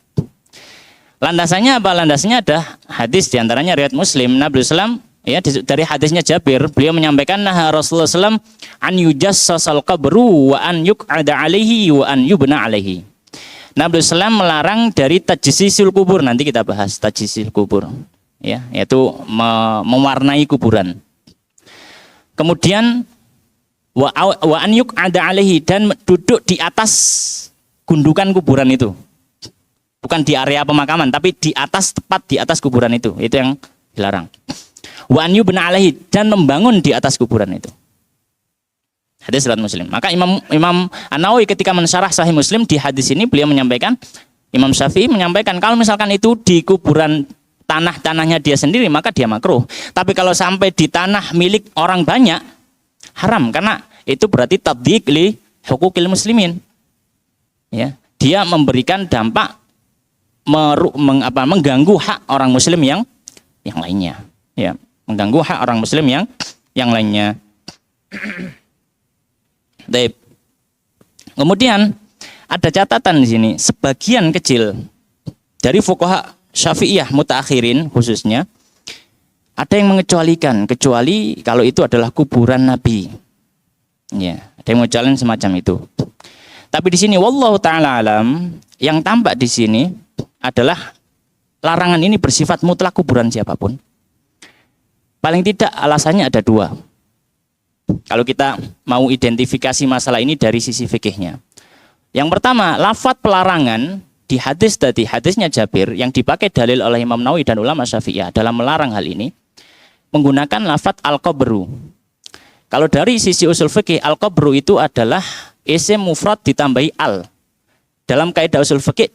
Landasannya apa? Landasannya ada hadis diantaranya riwayat Muslim. Nabi SAW ya dari hadisnya Jabir, beliau menyampaikan nah Rasulullah SAW an yujassasal qabru wa an yuq'ada alaihi wa an yubna alaihi. Nabi SAW melarang dari tajsisil kubur. Nanti kita bahas tajsisil kubur, ya, yaitu mewarnai kuburan. Kemudian wa an yuq'ada alaihi, dan duduk di atas gundukan kuburan itu. Bukan di area pemakaman, tapi di atas, tepat di atas kuburan itu yang dilarang. Wa an yubna alaihi, dan membangun di atas kuburan itu. Hadis riwayat Muslim. Maka Imam An-Nawawi ketika mensyarah Sahih Muslim di hadis ini beliau menyampaikan, Imam Syafi'i menyampaikan kalau misalkan itu di kuburan tanahnya dia sendiri maka dia makruh. Tapi kalau sampai di tanah milik orang banyak haram, karena itu berarti tadyiq li huquqil muslimin. Ya, dia memberikan dampak mengganggu hak orang muslim yang lainnya. Ya, mengganggu hak orang muslim yang lainnya. Baik. Kemudian ada catatan di sini, sebagian kecil dari fuqaha Syafi'iyah mutaakhirin khususnya ada yang mengecualikan, kecuali kalau itu adalah kuburan Nabi. Ya, ada yang mengecualikan semacam itu. Tapi di sini wallahu taala alam, yang tampak di sini adalah larangan ini bersifat mutlak kuburan siapapun. Paling tidak alasannya ada dua. Kalau kita mau identifikasi masalah ini dari sisi fikihnya. Yang pertama, lafadz pelarangan di hadis tadi, hadisnya Jabir yang dipakai dalil oleh Imam Nawawi dan ulama Syafi'iyah dalam melarang hal ini menggunakan lafadz al-qabru. Kalau dari sisi usul fikih, al-qabru itu adalah isim mufrad ditambahi al. Dalam kaidah usul fikih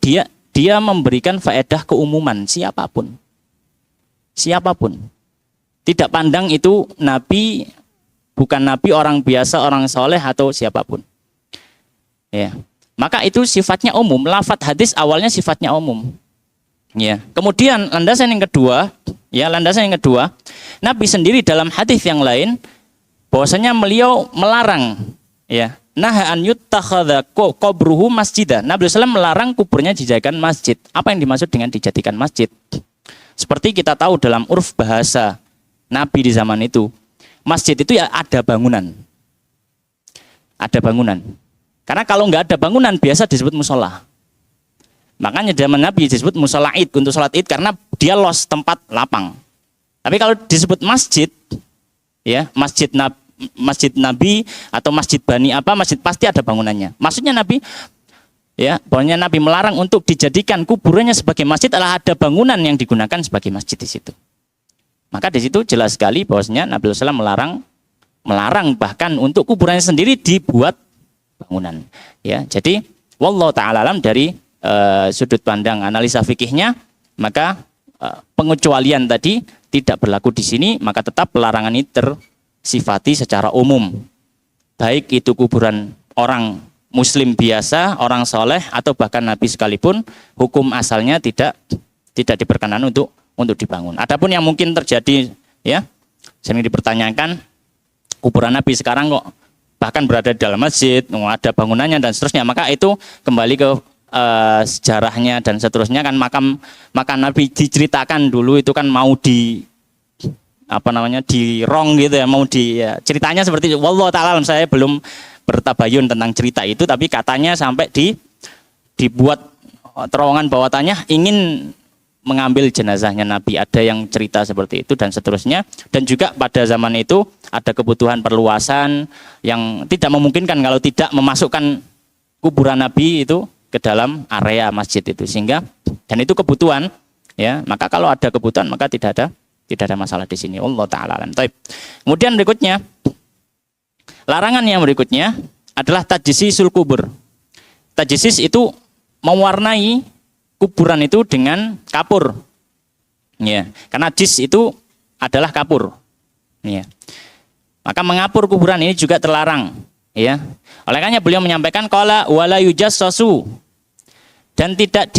dia memberikan faedah keumuman siapapun. Siapapun. Tidak pandang itu nabi, bukan nabi, orang biasa, orang soleh atau siapapun. Ya. Maka itu sifatnya umum. Lafadz hadis awalnya sifatnya umum. Ya. Kemudian landasan yang kedua, Nabi sendiri dalam hadis yang lain bahwasanya beliau melarang, ya, naha an yuttakhadha qabruhu masjidah. Nabi SAW melarang kuburnya dijadikan masjid. Apa yang dimaksud dengan dijadikan masjid? Seperti kita tahu dalam urf bahasa Nabi di zaman itu, masjid itu ya ada bangunan. Ada bangunan. Karena kalau nggak ada bangunan biasa disebut musola. Makanya zaman Nabi disebut musola id, untuk sholat id, karena dia los tempat lapang. Tapi kalau disebut masjid, ya masjid Nabi atau masjid Bani apa, masjid pasti ada bangunannya. Maksudnya Nabi, ya, pokoknya Nabi melarang untuk dijadikan kuburannya sebagai masjid, adalah ada bangunan yang digunakan sebagai masjid di situ. Maka di situ jelas sekali bahwasanya Nabi SAW melarang bahkan untuk kuburannya sendiri dibuat bangunan. Ya, jadi wallahu taala alam dari sudut pandang analisa fikihnya, maka pengecualian tadi tidak berlaku di sini, maka tetap pelarangan ini tersifati secara umum. Baik itu kuburan orang muslim biasa, orang soleh, atau bahkan nabi sekalipun, hukum asalnya tidak diperkenan untuk dibangun. Adapun yang mungkin terjadi, ya, sering dipertanyakan, kuburan nabi sekarang kok bahkan berada di dalam masjid, ada bangunannya dan seterusnya, maka itu kembali ke sejarahnya dan seterusnya. Kan makam Nabi diceritakan dulu itu kan mau di dirong gitu ya, mau ceritanya seperti itu. Wallahu ta'ala, saya belum bertabayun tentang cerita itu, tapi katanya sampai dibuat terowongan bawah tanah ingin mengambil jenazahnya Nabi, ada yang cerita seperti itu dan seterusnya. Dan juga pada zaman itu ada kebutuhan perluasan yang tidak memungkinkan kalau tidak memasukkan kuburan Nabi itu ke dalam area masjid itu, sehingga dan itu kebutuhan, ya, maka kalau ada kebutuhan maka tidak ada masalah di sini. Allah taala alam. Kemudian berikutnya, larangan yang berikutnya adalah tajsisul kubur. Tajsis itu mewarnai kuburan itu dengan kapur, ya, karena jis itu adalah kapur, ya. Maka mengapur kuburan ini juga terlarang, ya. Oleh karena beliau menyampaikan qala wala yujassasu, dan tidak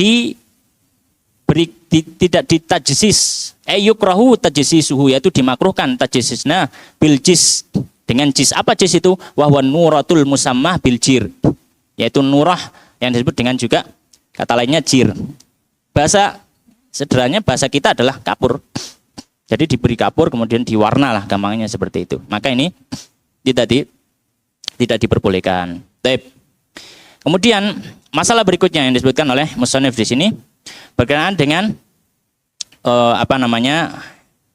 ditajsis, yukrahu tajsisuhu, yaitu dimakruhkan tajsisna bil jis, dengan jis. Apa jis itu? Wahwa nuratul musammah bil jir, yaitu nurah yang disebut dengan juga kata lainnya jir. Bahasa sederhananya, bahasa kita adalah kapur. Jadi diberi kapur kemudian diwarna lah, gampangnya seperti itu. Maka ini tidak diperbolehkan. Kemudian masalah berikutnya yang disebutkan oleh musannif di sini berkenaan dengan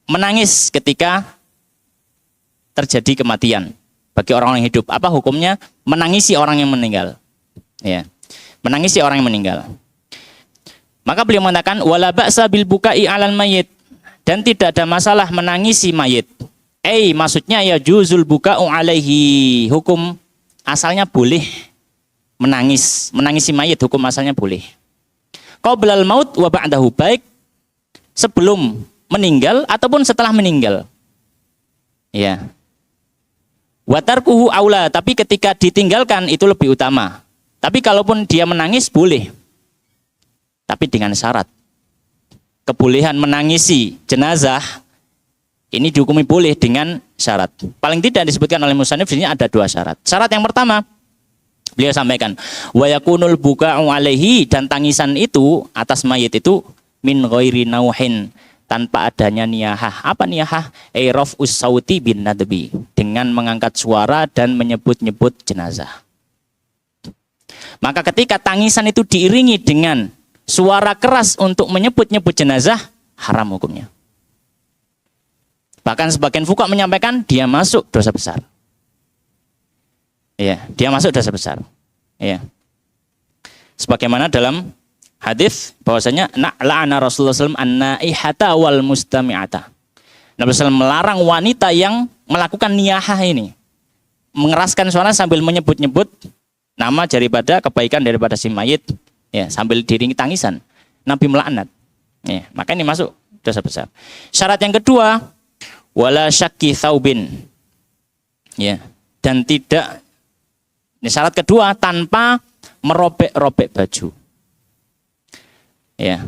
menangis ketika terjadi kematian bagi orang yang hidup. Apa hukumnya menangisi orang yang meninggal? Ya. Menangisi orang yang meninggal. Maka beliau mengatakan wala ba'sa bil bukai 'alal mayyit, dan tidak ada masalah menangisi mayit. Maksudnya ya juzul buka'u 'alaihi, hukum asalnya boleh menangisi mayit, hukum asalnya boleh. Qoblal maut wa ba'dahu, baik sebelum meninggal ataupun setelah meninggal. Ya. Wa tarkuhu aula, tapi ketika ditinggalkan itu lebih utama. Tapi kalaupun dia menangis boleh, tapi dengan syarat. Kebolehan menangisi jenazah ini dihukumi boleh dengan syarat. Paling tidak disebutkan oleh musannif di sini ada dua syarat. Syarat yang pertama, beliau sampaikan wa yakunul buka'u 'alaihi, dan tangisan itu atas mayit itu min ghairi nauhin, tanpa adanya niyahah. Apa niyahah? Raf'us sauti bin nadbi, dengan mengangkat suara dan menyebut-nyebut jenazah. Maka ketika tangisan itu diiringi dengan suara keras untuk menyebut-nyebut jenazah, haram hukumnya. Bahkan sebagian fuqaha menyampaikan dia masuk dosa besar. Ya, dia masuk dosa besar. Ya. Sebagaimana dalam hadis bahwasanya la'ana Rasulullah SAW an-naihata wal mustami'ata. Nabi SAW melarang wanita yang melakukan niyahah ini, mengeraskan suara sambil menyebut-nyebut nama daripada kebaikan daripada si mayit, ya, sambil diiringi tangisan. Nabi melaknat. Ya, maka ini masuk dosa besar. Syarat yang kedua, wala syakki thaubin. Ya, dan tidak, ini syarat kedua, tanpa merobek-robek baju. Ya.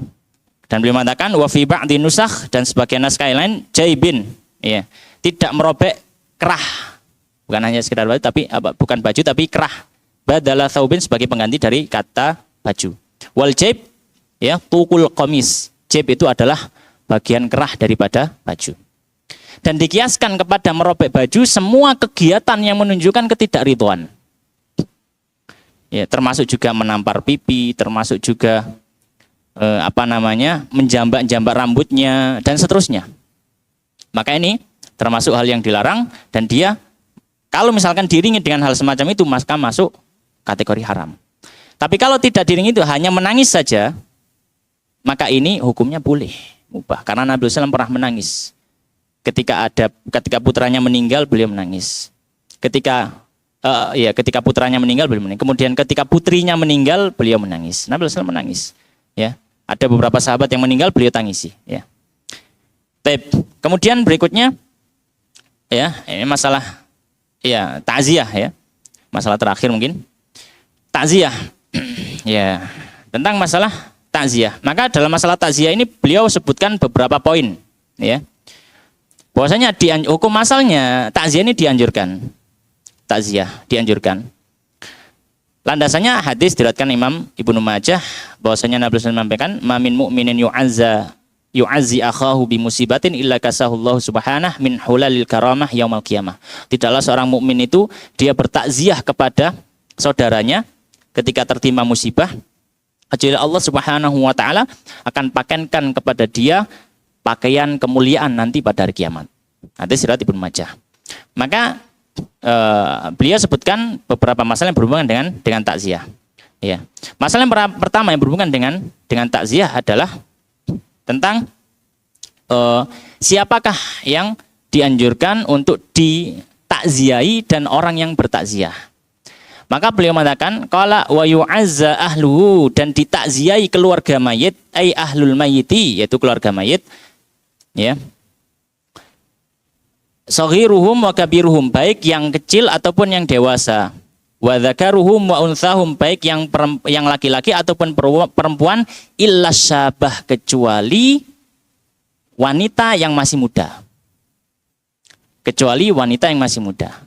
Dan beliau mengatakan wa fi ba'di nusakh, dan sebagian naskah lain jaibin, ya, tidak merobek kerah. Bukan hanya sekedar baju, tapi bukan baju tapi kerah. Badala thaubin sebagai pengganti dari kata baju. Wal jaib, ya, tukul qamis. Jaib itu adalah bagian kerah daripada baju. Dan dikiaskan kepada merobek baju semua kegiatan yang menunjukkan ketidakridhaan. Ya, termasuk juga menampar pipi, termasuk juga menjambak-jambak rambutnya dan seterusnya. Maka ini termasuk hal yang dilarang, dan dia kalau misalkan diiringi dengan hal semacam itu maka masuk kategori haram. Tapi kalau tidak diiringi itu, hanya menangis saja, maka ini hukumnya boleh, mubah. Karena Nabi SAW pernah menangis. Ketika putranya meninggal, beliau menangis. Ketika putranya meninggal, beliau menangis. Kemudian ketika putrinya meninggal, beliau menangis. Nabi SAW menangis. Ya, ada beberapa sahabat yang meninggal, beliau tangisi. Ya. Kemudian berikutnya, ya, ini masalah, ya, takziah, ya, masalah terakhir mungkin, takziah. Ya, tentang masalah takziah. Maka dalam masalah takziah ini beliau sebutkan beberapa poin, ya. Bahwasanya hukum asalnya takziah ini dianjurkan. Takziah dianjurkan. Landasannya hadis diriwayatkan Imam Ibnu Majah bahwasanya Nabi SAW menyampaikan mamin mu'minin yu'azzi akhahu bi musibatin illa kasahullahu subhanahu min hulalil karamah yaumil qiyamah. Tidaklah seorang mukmin itu dia bertakziah kepada saudaranya ketika tertimpa musibah, kecuali Allah Subhanahu wa taala akan pakaikan kepada dia pakaian kemuliaan nanti pada hari kiamat. Hadis riwayat Ibnu Majah. Maka beliau sebutkan beberapa masalah yang berhubungan dengan takziah. Ya. Masalah yang pertama yang berhubungan dengan takziah adalah tentang siapakah yang dianjurkan untuk ditakziahi dan orang yang bertakziah. Maka beliau mengatakan qala wa yu'azza ahluhu, dan ditakziahi keluarga mayit, ai ahlul mayyiti, yaitu keluarga mayit, ya. Saghiruhum wa kabiruhum, baik yang kecil ataupun yang dewasa. Wa dzakaruhum wa unthahum, baik yang laki-laki ataupun perempuan, illa syabah, kecuali wanita yang masih muda. Kecuali wanita yang masih muda.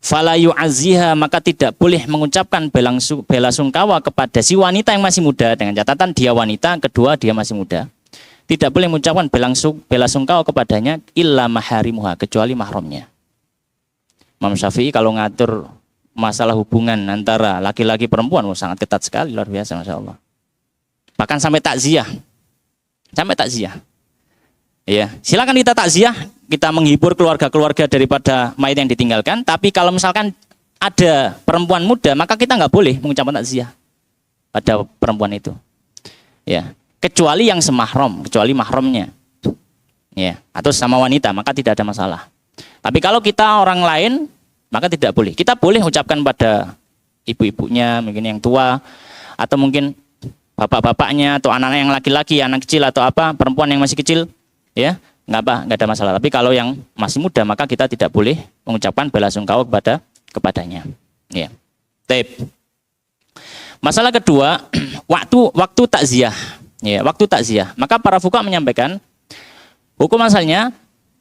Fala yu'azziha, maka tidak boleh mengucapkan bela sungkawa kepada si wanita yang masih muda, dengan catatan dia wanita, kedua dia masih muda. Tidak boleh mengucapkan bela sungkawa kepadanya illa maharimuha, kecuali mahramnya. Imam Syafi'i kalau ngatur masalah hubungan antara laki-laki perempuan sangat ketat sekali, luar biasa, Masya Allah. Bahkan sampai takziah. Sampai takziah. Ya, silakan kita takziah, kita menghibur keluarga-keluarga daripada mayit yang ditinggalkan, tapi kalau misalkan ada perempuan muda, maka kita nggak boleh mengucapkan takziah pada perempuan itu. Ya. Kecuali yang semahram, kecuali mahramnya, ya, atau sama wanita, maka tidak ada masalah. Tapi kalau kita orang lain, maka tidak boleh. Kita boleh ucapkan pada ibu-ibunya, mungkin yang tua, atau mungkin bapak-bapaknya, atau anak-anak yang laki-laki, anak kecil atau apa, perempuan yang masih kecil, ya, nggak ada masalah. Tapi kalau yang masih muda, maka kita tidak boleh mengucapkan bela sungkawa kepadanya. Ya. Masalah kedua, waktu takziah. Ya, waktu takziah. Maka para fuqaha menyampaikan hukum asalnya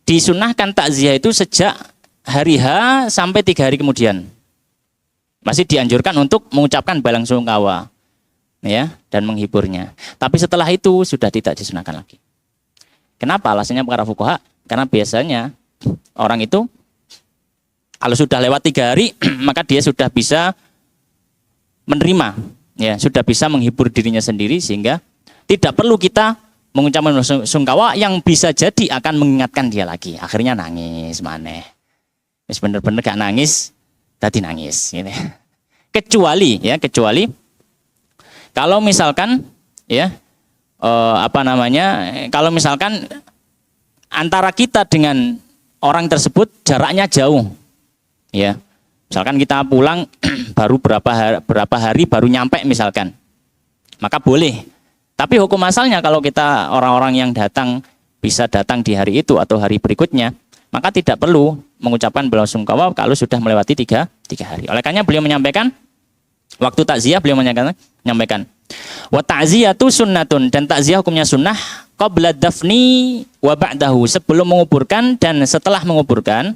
disunahkan takziah itu sejak hari H sampai 3 hari kemudian. Masih dianjurkan untuk mengucapkan bela sungkawa, ya, dan menghiburnya. Tapi setelah itu sudah tidak disunahkan lagi. Kenapa? Alasannya para fuqaha, karena biasanya orang itu kalau sudah lewat 3 hari maka dia sudah bisa menerima, ya, sudah bisa menghibur dirinya sendiri, sehingga tidak perlu kita mengucapkan sungkawa yang bisa jadi akan mengingatkan dia lagi. Akhirnya nangis maneh. Wis bener-bener gak nangis, tadi nangis gitu. Kecuali kalau misalkan ya kalau misalkan antara kita dengan orang tersebut jaraknya jauh. Ya. Misalkan kita pulang baru berapa hari baru nyampe misalkan. Maka boleh. Tapi hukum asalnya kalau kita orang-orang yang bisa datang di hari itu atau hari berikutnya, maka tidak perlu mengucapkan belasungkawa kalau sudah melewati tiga hari. Oleh karena beliau menyampaikan waktu takziah beliau menyampaikan wa ta'ziyatu sunnatun, dan takziah hukumnya sunnah qabla dafni wa ba'dahu, sebelum menguburkan dan setelah menguburkan,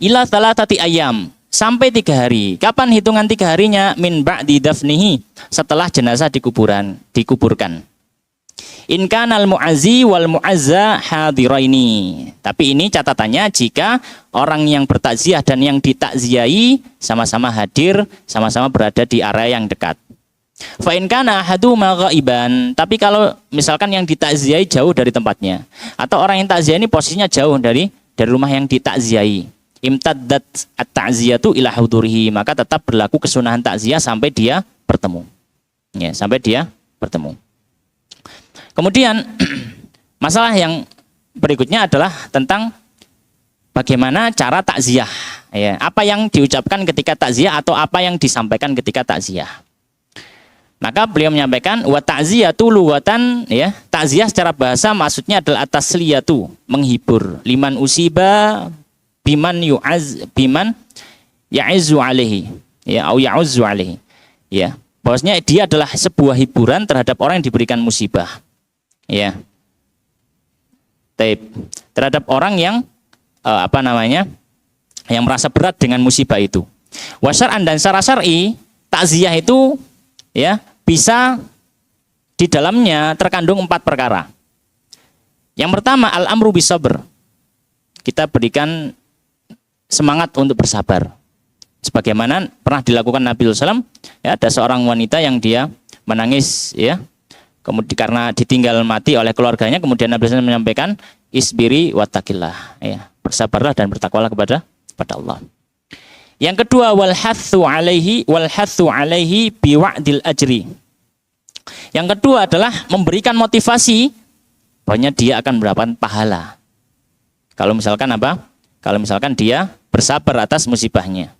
ila thalathati ayam, sampai 3 hari. Kapan hitungan 3 harinya? Min ba'di dafnihi, setelah jenazah dikuburkan. In kanal mu'azzi wal mu'azza hadiraini. Tapi ini catatannya jika orang yang bertakziah dan yang ditakziahi sama-sama hadir, sama-sama berada di area yang dekat. Fa in kana ahaduma ghaiban, tapi kalau misalkan yang ditakziahi jauh dari tempatnya, atau orang yang takziah ini posisinya jauh dari rumah yang ditakziahi, imtaddat at-ta'ziyatu ila hudurihi, maka tetap berlaku kesunahan takziah sampai dia bertemu. Ya, sampai dia bertemu. Kemudian masalah yang berikutnya adalah tentang bagaimana cara takziah. Ya, apa yang diucapkan ketika takziah atau apa yang disampaikan ketika takziah. Maka beliau menyampaikan wa ta'ziyatu lughatan, ya, takziah secara bahasa maksudnya adalah at-tasliyatu, menghibur, liman usiba biman ya'izzu alaihi, ya, au ya'uzzu alaihi. Ya, bahwasanya dia adalah sebuah hiburan terhadap orang yang diberikan musibah. Ya. Terhadap orang yang yang merasa berat dengan musibah itu. Wa syar'an, dan secara syar'i takziah itu ya bisa di dalamnya terkandung 4 perkara. Yang pertama al-amru bisabr. Kita berikan semangat untuk bersabar. Sebagaimana pernah dilakukan Nabi SAW, ya, ada seorang wanita yang dia menangis, ya, kemudian karena ditinggal mati oleh keluarganya, kemudian Nabi SAW menyampaikan isbiri wattaqillah, ya, bersabarlah dan bertakwalah kepada Allah. Yang kedua wal hathu alaihi biwa'dil ajri. Yang kedua adalah memberikan motivasi bahwa dia akan mendapatkan pahala. Kalau misalkan Kalau misalkan dia bersabar atas musibahnya.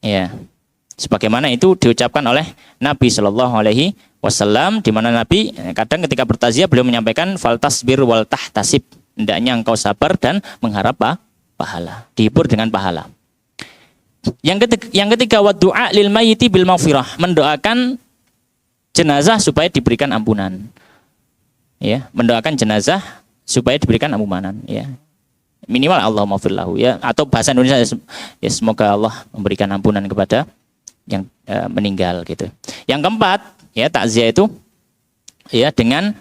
Ya. Sebagaimana itu diucapkan oleh Nabi Shallallahu alaihi wasallam, di mana Nabi kadang ketika bertakziah beliau menyampaikan faltasbir wal tahtasib. Hendaknya engkau sabar dan mengharap pahala. Dihibur dengan pahala. Yang ketiga wa du'a lil mayyiti bil maghfirah, mendoakan jenazah supaya diberikan ampunan. Ya, mendoakan jenazah supaya diberikan ampunan, ya. Minimal Allahumma firlahu, ya, atau bahasa Indonesia ya, semoga Allah memberikan ampunan kepada yang meninggal gitu. Yang keempat, ya, takziah itu ya dengan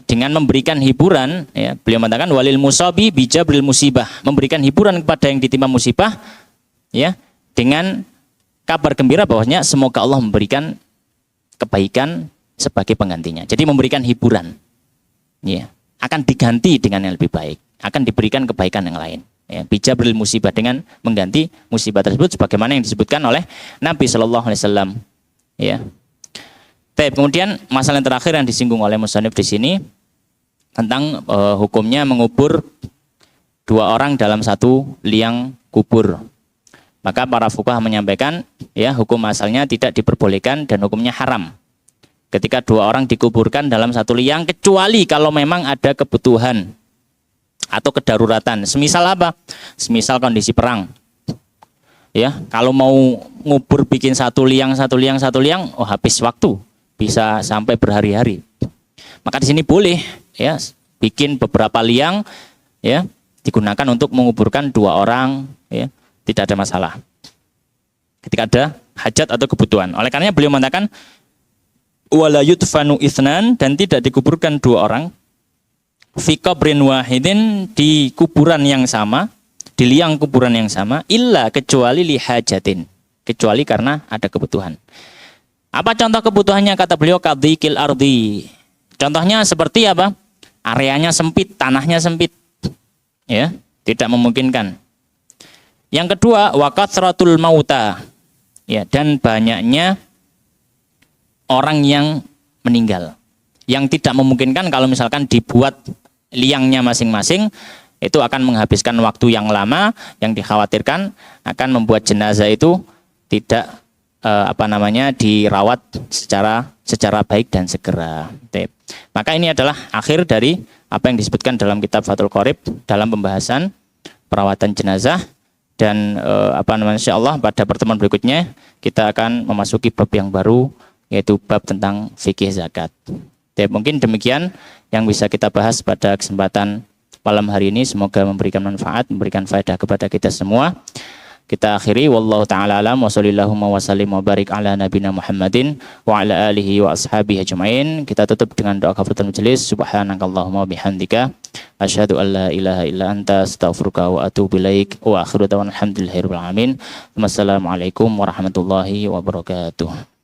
dengan memberikan hiburan, ya, beliau mengatakan walil musabi bijabril musibah, memberikan hiburan kepada yang ditimpa musibah, ya, dengan kabar gembira bahwasanya semoga Allah memberikan kebaikan sebagai penggantinya. Jadi memberikan hiburan, ya, akan diganti dengan yang lebih baik, akan diberikan kebaikan yang lain, ya, bijabril musibah, dengan mengganti musibah tersebut sebagaimana yang disebutkan oleh Nabi Shallallahu alaihi wasallam, ya. Kemudian masalah yang terakhir yang disinggung oleh musannif di sini tentang hukumnya mengubur 2 orang dalam 1 liang kubur. Maka para fuqaha menyampaikan, ya, hukum asalnya tidak diperbolehkan dan hukumnya haram ketika 2 orang dikuburkan dalam 1 liang, kecuali kalau memang ada kebutuhan atau kedaruratan. Semisal apa? Semisal kondisi perang. Ya, kalau mau ngubur bikin 1 liang, oh habis waktu. Bisa sampai berhari-hari. Maka di sini boleh, ya, bikin beberapa liang, ya, digunakan untuk menguburkan 2 orang, ya, tidak ada masalah. Ketika ada hajat atau kebutuhan. Oleh karenanya beliau mengatakan wala yudfanu itsnan, dan tidak dikuburkan 2 orang fi qabrin wahidin, di kuburan yang sama, di liang kuburan yang sama, illa, kecuali li hajatin, kecuali karena ada kebutuhan. Apa contoh kebutuhannya? Kata beliau kadhikil ardi. Contohnya seperti apa? Areanya sempit, tanahnya sempit. Ya, tidak memungkinkan. Yang kedua, wa kathratul mauta. Ya, dan banyaknya orang yang meninggal. Yang tidak memungkinkan kalau misalkan dibuat liangnya masing-masing, itu akan menghabiskan waktu yang lama, yang dikhawatirkan akan membuat jenazah itu tidak dirawat secara baik dan segera. Maka ini adalah akhir dari apa yang disebutkan dalam kitab Fathul Qorib dalam pembahasan perawatan jenazah, dan insyaallah pada pertemuan berikutnya kita akan memasuki bab yang baru, yaitu bab tentang fikih zakat. Mungkin demikian yang bisa kita bahas pada kesempatan malam hari ini. Semoga memberikan manfaat, memberikan faedah kepada kita semua. Kita akhiri, wallahu ta'ala alam, wa sallallahu wa sallim wa barik ala nabina Muhammadin wa ala alihi wa ashabihi ajma'in. Kita tutup dengan doa kafaratul majelis. Subhanakallahumma bihamdika asyhadu an la ilaha illa anta astaghfiruka wa atubu ilaik. Wa akhiru da'wana alhamdulillahirabbil alamin. Wassalamualaikum warahmatullahi wabarakatuh.